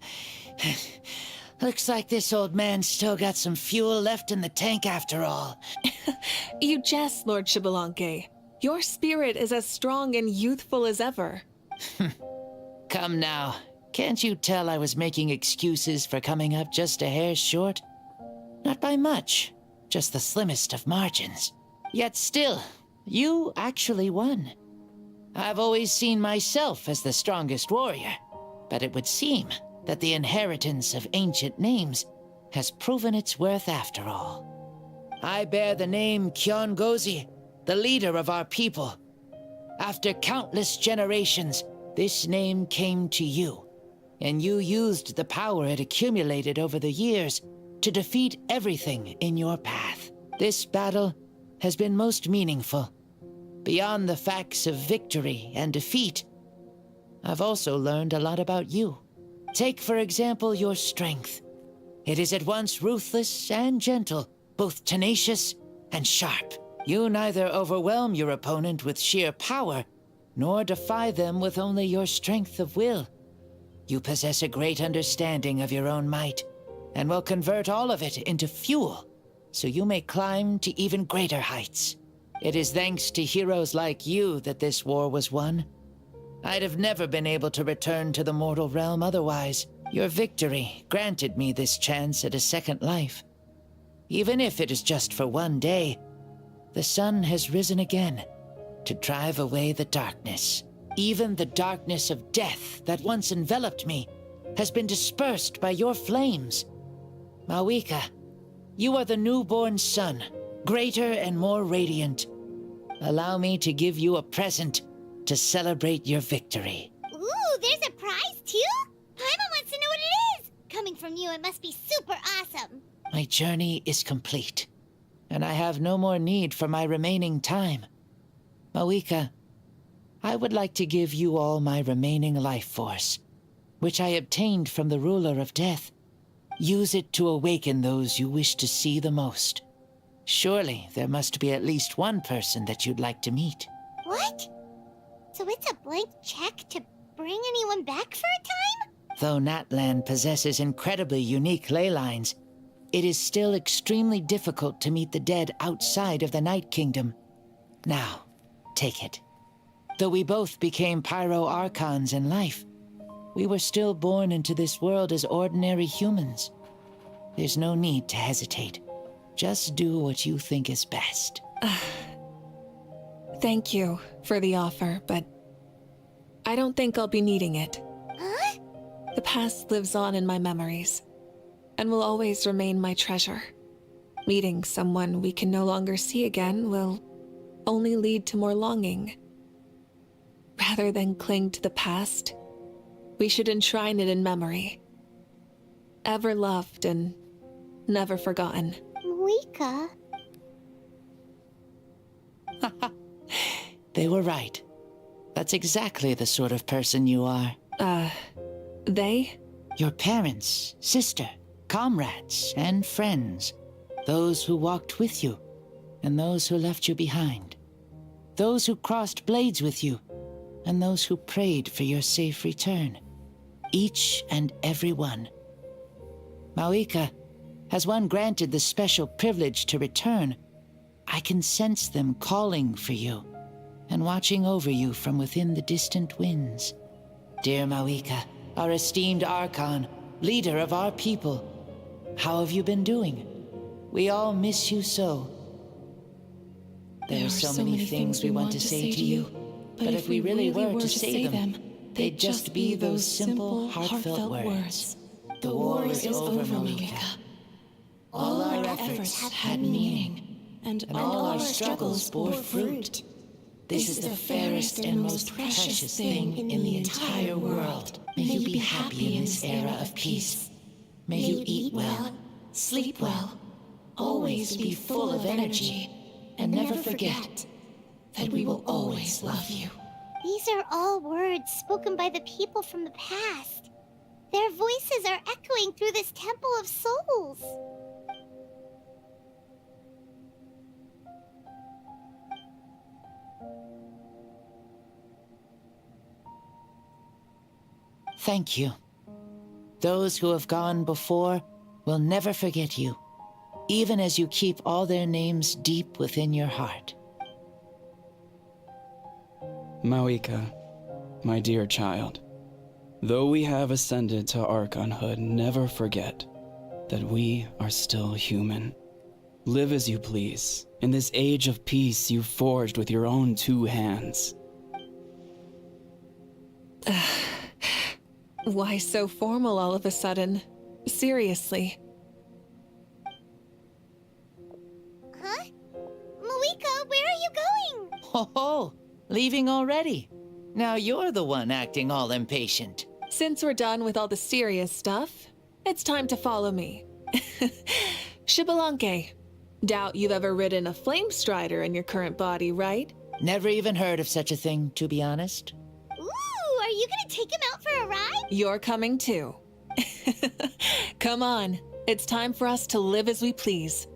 Looks like this old man's still got some fuel left in the tank after all. You jest, Lord Xbalanque. Your spirit is as strong and youthful as ever. Come now. Can't you tell I was making excuses for coming up just a hair short? Not by much, just the slimmest of margins. Yet still, you actually won. I've always seen myself as the strongest warrior, but it would seem that the inheritance of ancient names has proven its worth after all. I bear the name Kiongozi, the leader of our people. After countless generations, this name came to you, and you used the power it accumulated over the years to defeat everything in your path. This battle has been most meaningful. Beyond the facts of victory and defeat, I've also learned a lot about you. Take, for example, your strength. It is at once ruthless and gentle, both tenacious and sharp. You neither overwhelm your opponent with sheer power, nor defy them with only your strength of will. You possess a great understanding of your own might, and will convert all of it into fuel, so you may climb to even greater heights. It is thanks to heroes like you that this war was won. I'd have never been able to return to the mortal realm otherwise. Your victory granted me this chance at a second life. Even if it is just for one day, the sun has risen again to drive away the darkness. Even the darkness of death that once enveloped me has been dispersed by your flames. Mavuika, you are the newborn sun, greater and more radiant. Allow me to give you a present to celebrate your victory. Ooh, there's a prize too? Paimon wants to know what it is! Coming from you, it must be super awesome. My journey is complete, and I have no more need for my remaining time. Mavuika, I would like to give you all my remaining life force, which I obtained from the ruler of death. Use it to awaken those you wish to see the most. Surely there must be at least one person that you'd like to meet. What? So it's a blank check to bring anyone back for a time? Though Natlan possesses incredibly unique ley lines, it is still extremely difficult to meet the dead outside of the Night Kingdom. Now, take it. Though we both became Pyro Archons in life, we were still born into this world as ordinary humans. There's no need to hesitate. Just do what you think is best. Thank you for the offer, but I don't think I'll be needing it. Huh? The past lives on in my memories, and will always remain my treasure. Meeting someone we can no longer see again will only lead to more longing. Rather than cling to the past, we should enshrine it in memory. Ever loved and never forgotten. Mavuika. They were right. That's exactly the sort of person you are. They? Your parents, sister, comrades, and friends. Those who walked with you, and those who left you behind. Those who crossed blades with you, and those who prayed for your safe return. Each and every one. Mavuika, as one granted the special privilege to return, I can sense them calling for you, and watching over you from within the distant winds. Dear Mavuika, our esteemed Archon, leader of our people, how have you been doing? We all miss you so. There are so many things we want to say to you, but if we really were to say them, they'd just be those simple, heartfelt words. The war is over, Mavuika. All our efforts had meaning, and all our struggles bore fruit. This is the fairest and most precious thing in the entire world. May you be happy in this era of peace. May you eat well, sleep well, always be full of energy, and never forget that we will always love you. These are all words spoken by the people from the past. Their voices are echoing through this Temple of Souls. Thank you. Those who have gone before will never forget you, even as you keep all their names deep within your heart. Mavuika, my dear child, though we have ascended to Archonhood, never forget that we are still human. Live as you please, in this age of peace you forged with your own 2 hands. Why so formal all of a sudden? Seriously. Huh? Mavuika, where are you going? Ho, leaving already. Now you're the one acting all impatient. Since we're done with all the serious stuff, it's time to follow me. Xbalanque. Doubt you've ever ridden a flame strider in your current body, right? Never even heard of such a thing, to be honest. Ooh, are you gonna take him out for a ride? You're coming too. Come on, it's time for us to live as we please.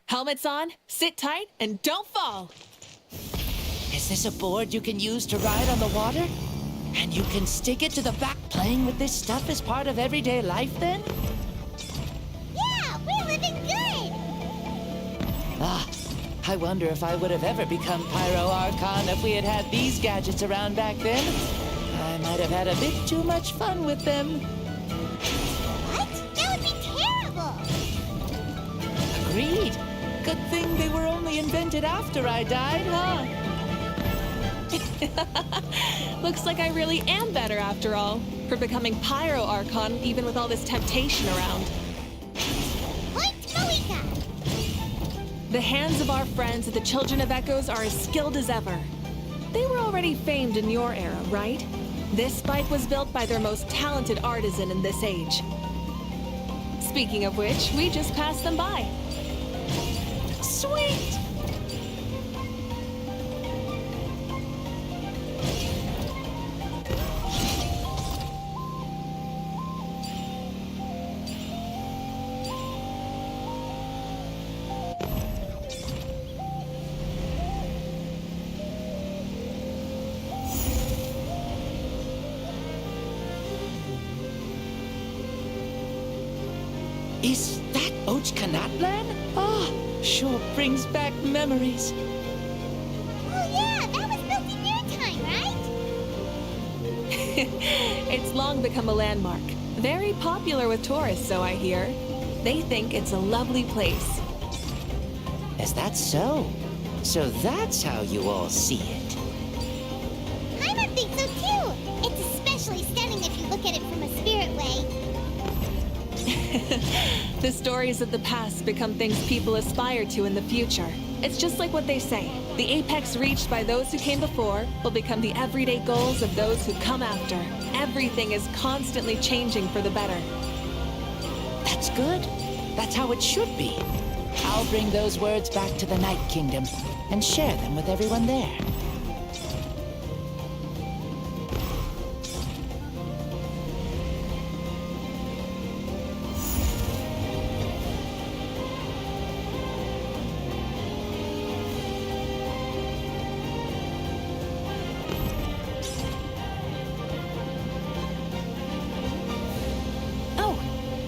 Helmets on, sit tight, and don't fall! Is this a board you can use to ride on the water? And you can stick it to the back. Playing with this stuff as part of everyday life, then? Yeah, we're living good! Ah, I wonder if I would have ever become Pyro Archon if we had had these gadgets around back then. I might have had a bit too much fun with them. What? That would be terrible! Agreed. Good thing they were only invented after I died, huh? Looks like I really am better after all, for becoming Pyro Archon even with all this temptation around. Point Mavuika! The hands of our friends at the Children of Echoes are as skilled as ever. They were already famed in your era, right? This bike was built by their most talented artisan in this age. Speaking of which, we just passed them by. Sweet! Is that Ochkanatlan? Ah, sure brings back memories. Oh yeah, that was built in your time, right? It's long become a landmark. Very popular with tourists, so I hear. They think it's a lovely place. Is that so? So that's how you all see it. I think so too! It's especially stunning if you look at it from a spirit way. The stories of the past become things people aspire to in the future. It's just like what they say. The apex reached by those who came before will become the everyday goals of those who come after. Everything is constantly changing for the better. That's good. That's how it should be. I'll bring those words back to the Night Kingdom and share them with everyone there.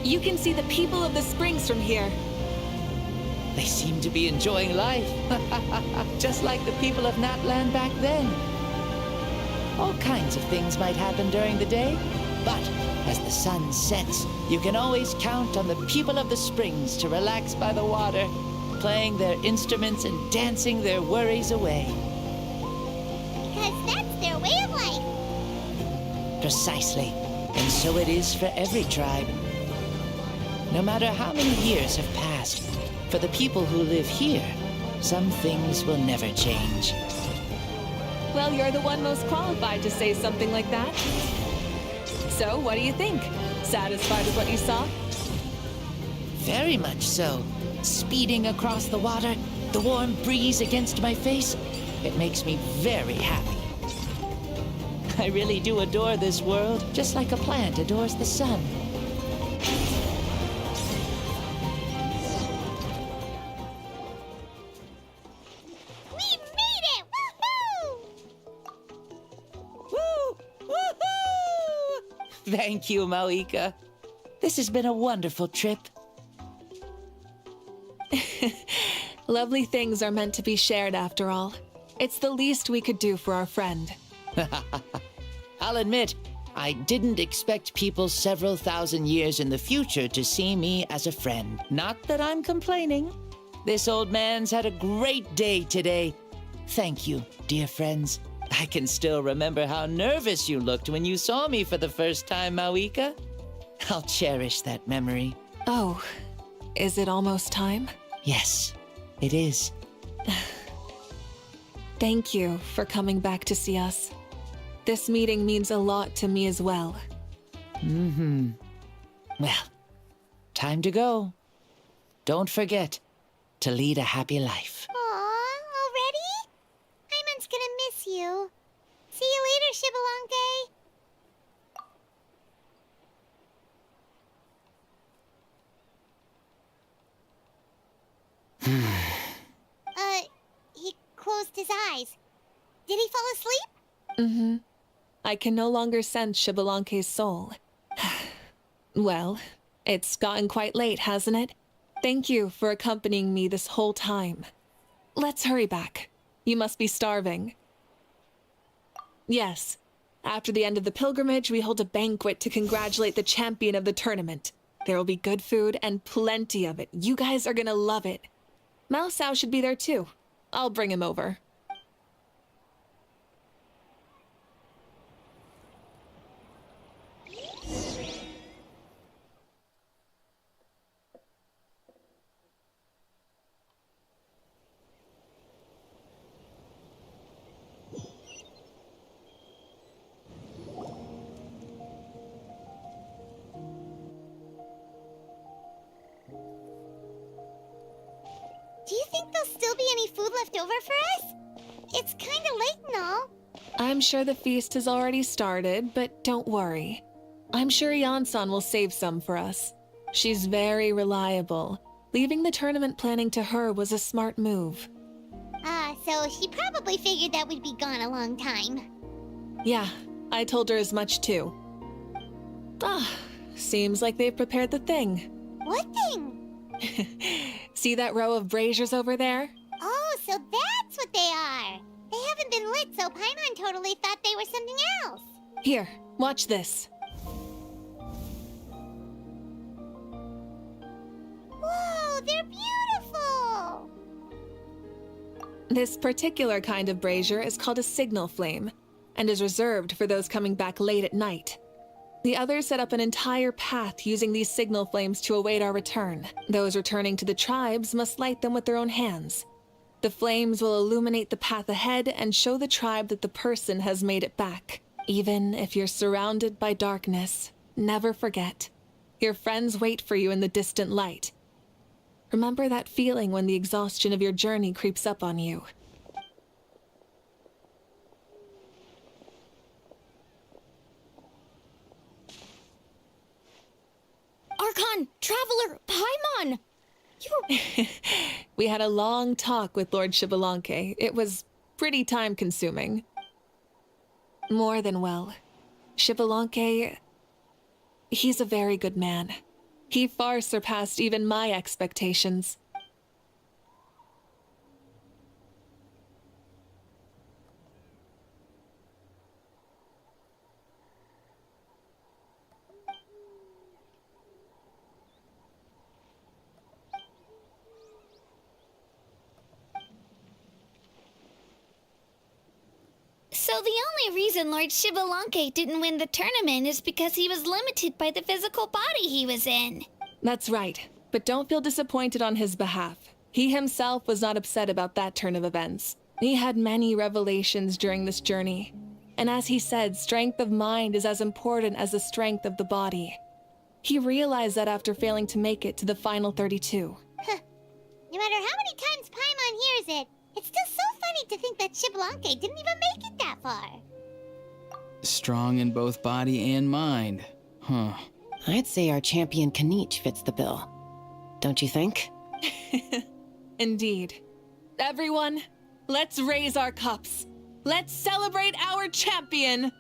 You can see the people of the springs from here. They seem to be enjoying life. Just like the people of Natland back then. All kinds of things might happen during the day, but as the sun sets, you can always count on the people of the springs to relax by the water, playing their instruments and dancing their worries away. Because that's their way of life. Precisely. And so it is for every tribe. No matter how many years have passed, for the people who live here, some things will never change. Well, you're the one most qualified to say something like that. So, what do you think? Satisfied with what you saw? Very much so. Speeding across the water, the warm breeze against my face, it makes me very happy. I really do adore this world, just like a plant adores the sun. We made it! Woohoo! Woo! Woohoo! Thank you, Mavuika. This has been a wonderful trip. Lovely things are meant to be shared after all. It's the least we could do for our friend. I'll admit, I didn't expect people several thousand years in the future to see me as a friend. Not that I'm complaining. This old man's had a great day today. Thank you, dear friends. I can still remember how nervous you looked when you saw me for the first time, Mavuika. I'll cherish that memory. Oh, is it almost time? Yes, it is. Thank you for coming back to see us. This meeting means a lot to me as well. Mm-hmm. Well, time to go. Don't forget to lead a happy life. Aw, already? Hyman's gonna miss you. See you later, Shibalonke. He closed his eyes. Did he fall asleep? Mm-hmm. I can no longer sense Shibalonke's soul. Well, it's gotten quite late, hasn't it? Thank you for accompanying me this whole time. Let's hurry back. You must be starving. Yes. After the end of the pilgrimage, we hold a banquet to congratulate the champion of the tournament. There will be good food and plenty of it. You guys are gonna love it. Mausau should be there too. I'll bring him over. Do you think there'll still be any food left over for us? It's kinda late and all. I'm sure the feast has already started, but don't worry. I'm sure Yansan will save some for us. She's very reliable. Leaving the tournament planning to her was a smart move. So she probably figured that we'd be gone a long time. Yeah, I told her as much too. Seems like they've prepared the thing. What thing? See that row of braziers over there? Oh, so that's what they are. They haven't been lit, so Paimon totally thought they were something else. Here, watch this. Whoa, they're beautiful! This particular kind of brazier is called a signal flame, and is reserved for those coming back late at night. The others set up an entire path using these signal flames to await our return. Those returning to the tribes must light them with their own hands. The flames will illuminate the path ahead and show the tribe that the person has made it back. Even if you're surrounded by darkness, never forget. Your friends wait for you in the distant light. Remember that feeling when the exhaustion of your journey creeps up on you. Archon! Traveler! Paimon! We had a long talk with Lord Shibalonke. It was pretty time-consuming. More than well. Shibalonke, he's a very good man. He far surpassed even my expectations. the only reason Lord Shibalanke didn't win the tournament is because he was limited by the physical body he was in. That's right, but don't feel disappointed on his behalf. He himself was not upset about that turn of events. He had many revelations during this journey. And as he said, strength of mind is as important as the strength of the body. He realized that after failing to make it to the final 32. Huh. No matter how many times Paimon hears it, it's still so funny to think that Shibalanke didn't even make it that far. Strong in both body and mind. Huh. I'd say our champion Kanich fits the bill. Don't you think? Indeed. Everyone, let's raise our cups. Let's celebrate our champion!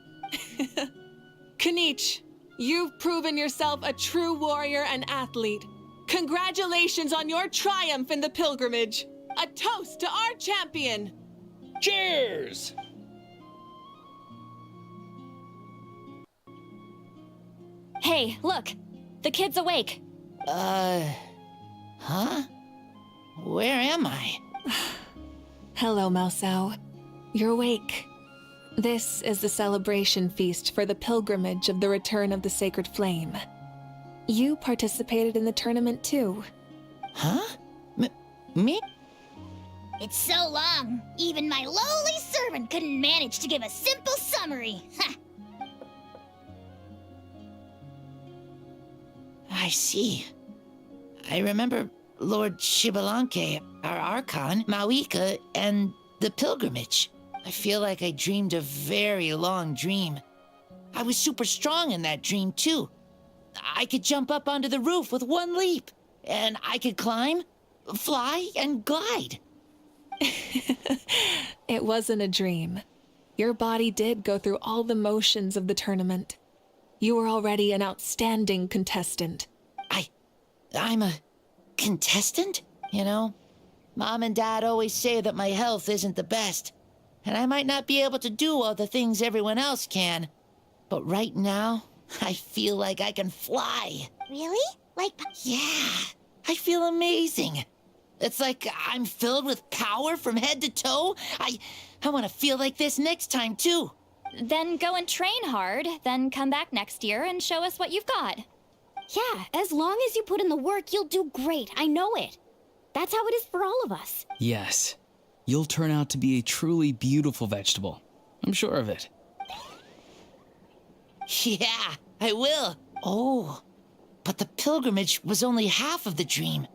Kanich, you've proven yourself a true warrior and athlete. Congratulations on your triumph in the pilgrimage. A toast to our champion! Cheers! Hey, look! The kid's awake. Huh? Where am I? Hello, Mausau. You're awake. This is the celebration feast for the pilgrimage of the return of the sacred flame. You participated in the tournament too. Huh? Me? It's so long, even my lowly servant couldn't manage to give a simple summary. Ha! I see. I remember Lord Shibalanke, our Archon, Mavuika, and the pilgrimage. I feel like I dreamed a very long dream. I was super strong in that dream, too. I could jump up onto the roof with one leap, and I could climb, fly, and glide. It wasn't a dream. Your body did go through all the motions of the tournament. You were already an outstanding contestant. I'm a contestant? You know, Mom and Dad always say that my health isn't the best, and I might not be able to do all the things everyone else can. But right now, I feel like I can fly. Really? Yeah, I feel amazing. It's like I'm filled with power from head to toe. I want to feel like this next time, too. Then go and train hard, then come back next year and show us what you've got. Yeah, as long as you put in the work, you'll do great. I know it. That's how it is for all of us. Yes. You'll turn out to be a truly beautiful vegetable. I'm sure of it. Yeah, I will. Oh, but the pilgrimage was only half of the dream.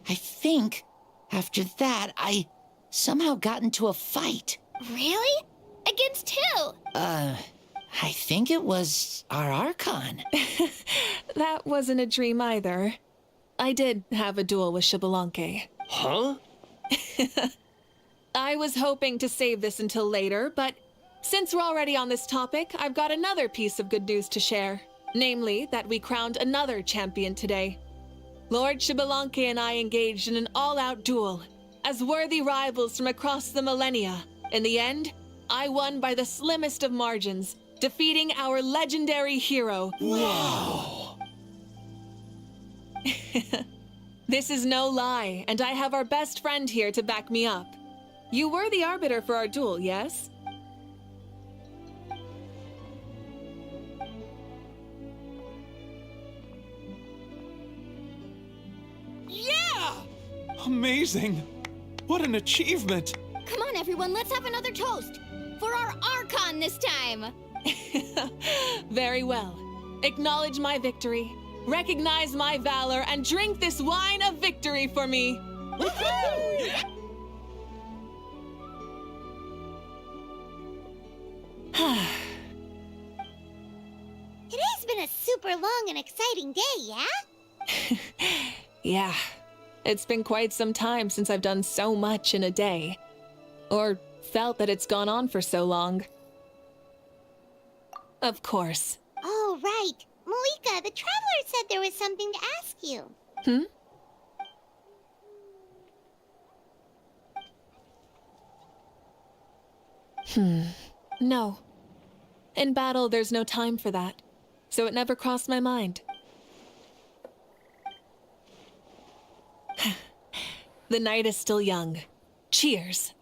I think after that, I somehow got into a fight. Really? Against who? I think it was our Archon. That wasn't a dream either. I did have a duel with Shibalanke. Huh? I was hoping to save this until later, but since we're already on this topic, I've got another piece of good news to share. Namely, that we crowned another champion today. Lord Shibalanke and I engaged in an all-out duel. As worthy rivals from across the millennia. In the end, I won by the slimmest of margins, defeating our legendary hero. Wow! This is no lie, and I have our best friend here to back me up. You were the arbiter for our duel, yes? Yeah! Amazing! What an achievement! Come on, everyone, let's have another toast. For our Archon this time. Very well. Acknowledge my victory, recognize my valor, and drink this wine of victory for me. Today's been a super long and exciting day, yeah? Yeah, it's been quite some time since I've done so much in a day. Or felt that it's gone on for so long. Of course. Oh, right. Mavuika, the Traveler said there was something to ask you. No. In battle, there's no time for that. So it never crossed my mind. The night is still young. Cheers.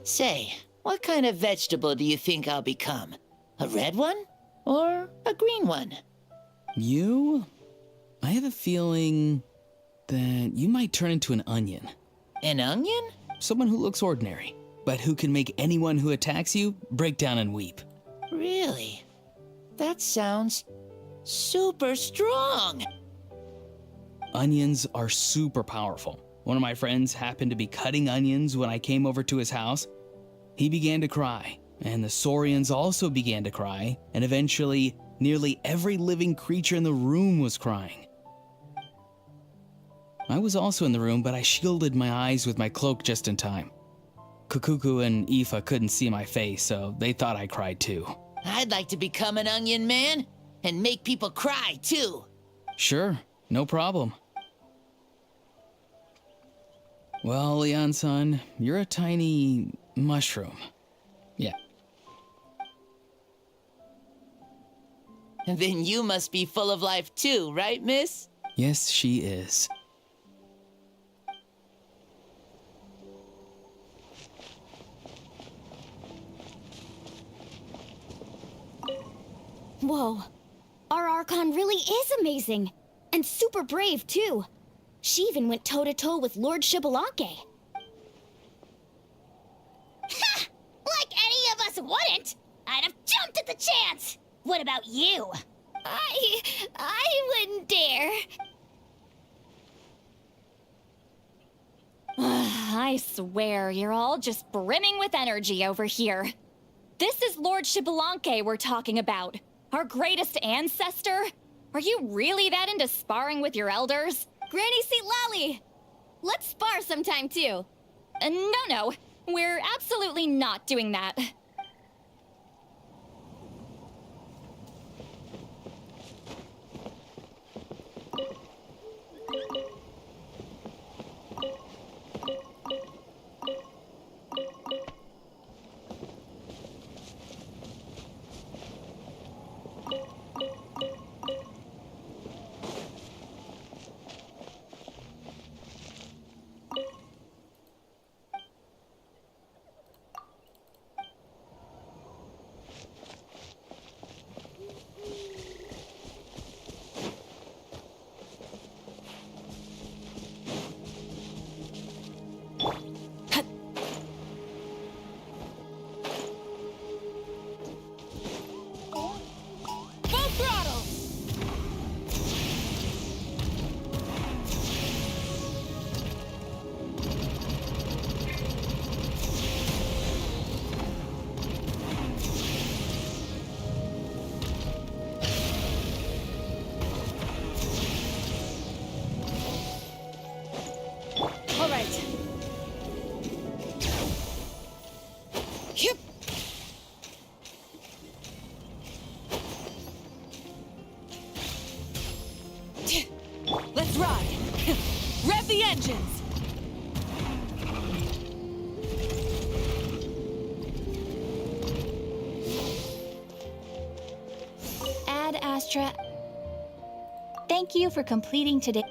Say, what kind of vegetable do you think I'll become? A red one? Or a green one? You? I have a feeling that you might turn into an onion. An onion? Someone who looks ordinary, but who can make anyone who attacks you break down and weep. Really? That sounds super strong. Onions are super powerful. One of my friends happened to be cutting onions when I came over to his house. He began to cry, and the Saurians also began to cry, and eventually, nearly every living creature in the room was crying. I was also in the room, but I shielded my eyes with my cloak just in time. Kukuku and Aoife couldn't see my face, so they thought I cried too. I'd like to become an onion man and make people cry too. Sure, no problem. Well, Leon-san, you're a tiny mushroom. Yeah. And then you must be full of life too, right, miss? Yes, she is. Whoa. Our Archon really is amazing. And super brave, too. She even went toe-to-toe with Lord Shibalanke. Ha! Like any of us wouldn't! I'd have jumped at the chance! What about you? I wouldn't dare. I swear, you're all just brimming with energy over here. This is Lord Shibalanke we're talking about. Our greatest ancestor? Are you really that into sparring with your elders? Granny Seat Lolly! Let's spar sometime, too. No. We're absolutely not doing that. Let's ride! Rev the engines! Ad Astra. Thank you for completing today.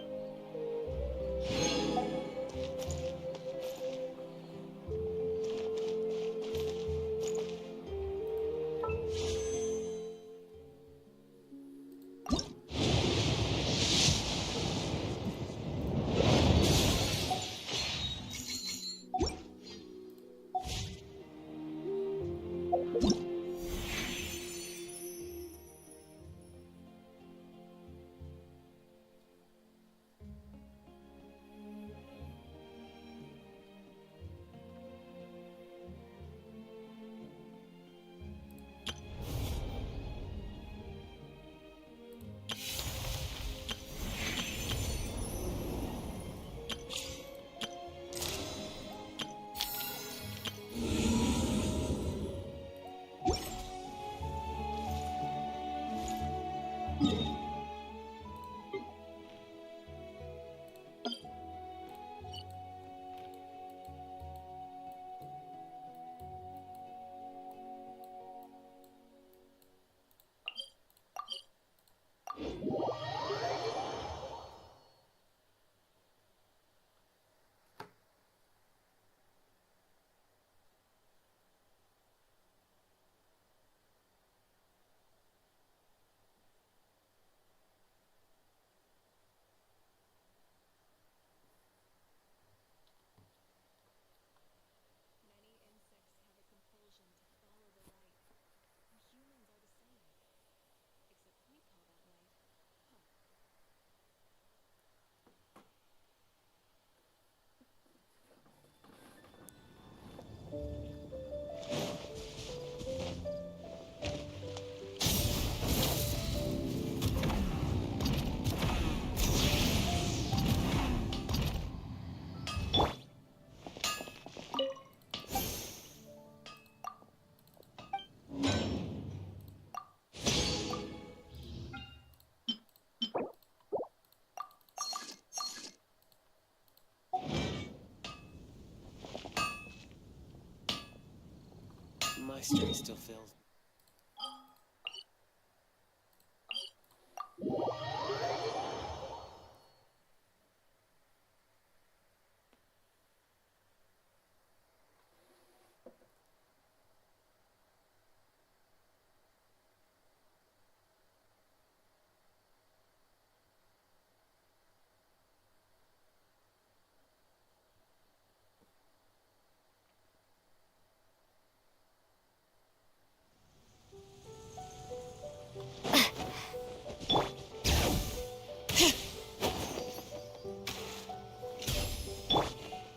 monastery still fills.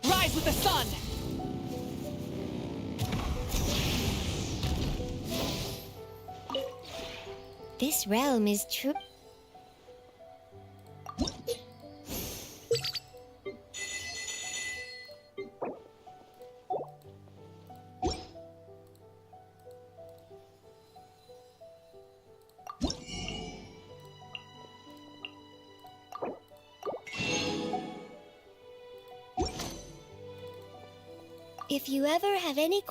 Rise with the sun! This realm is true. If you ever have any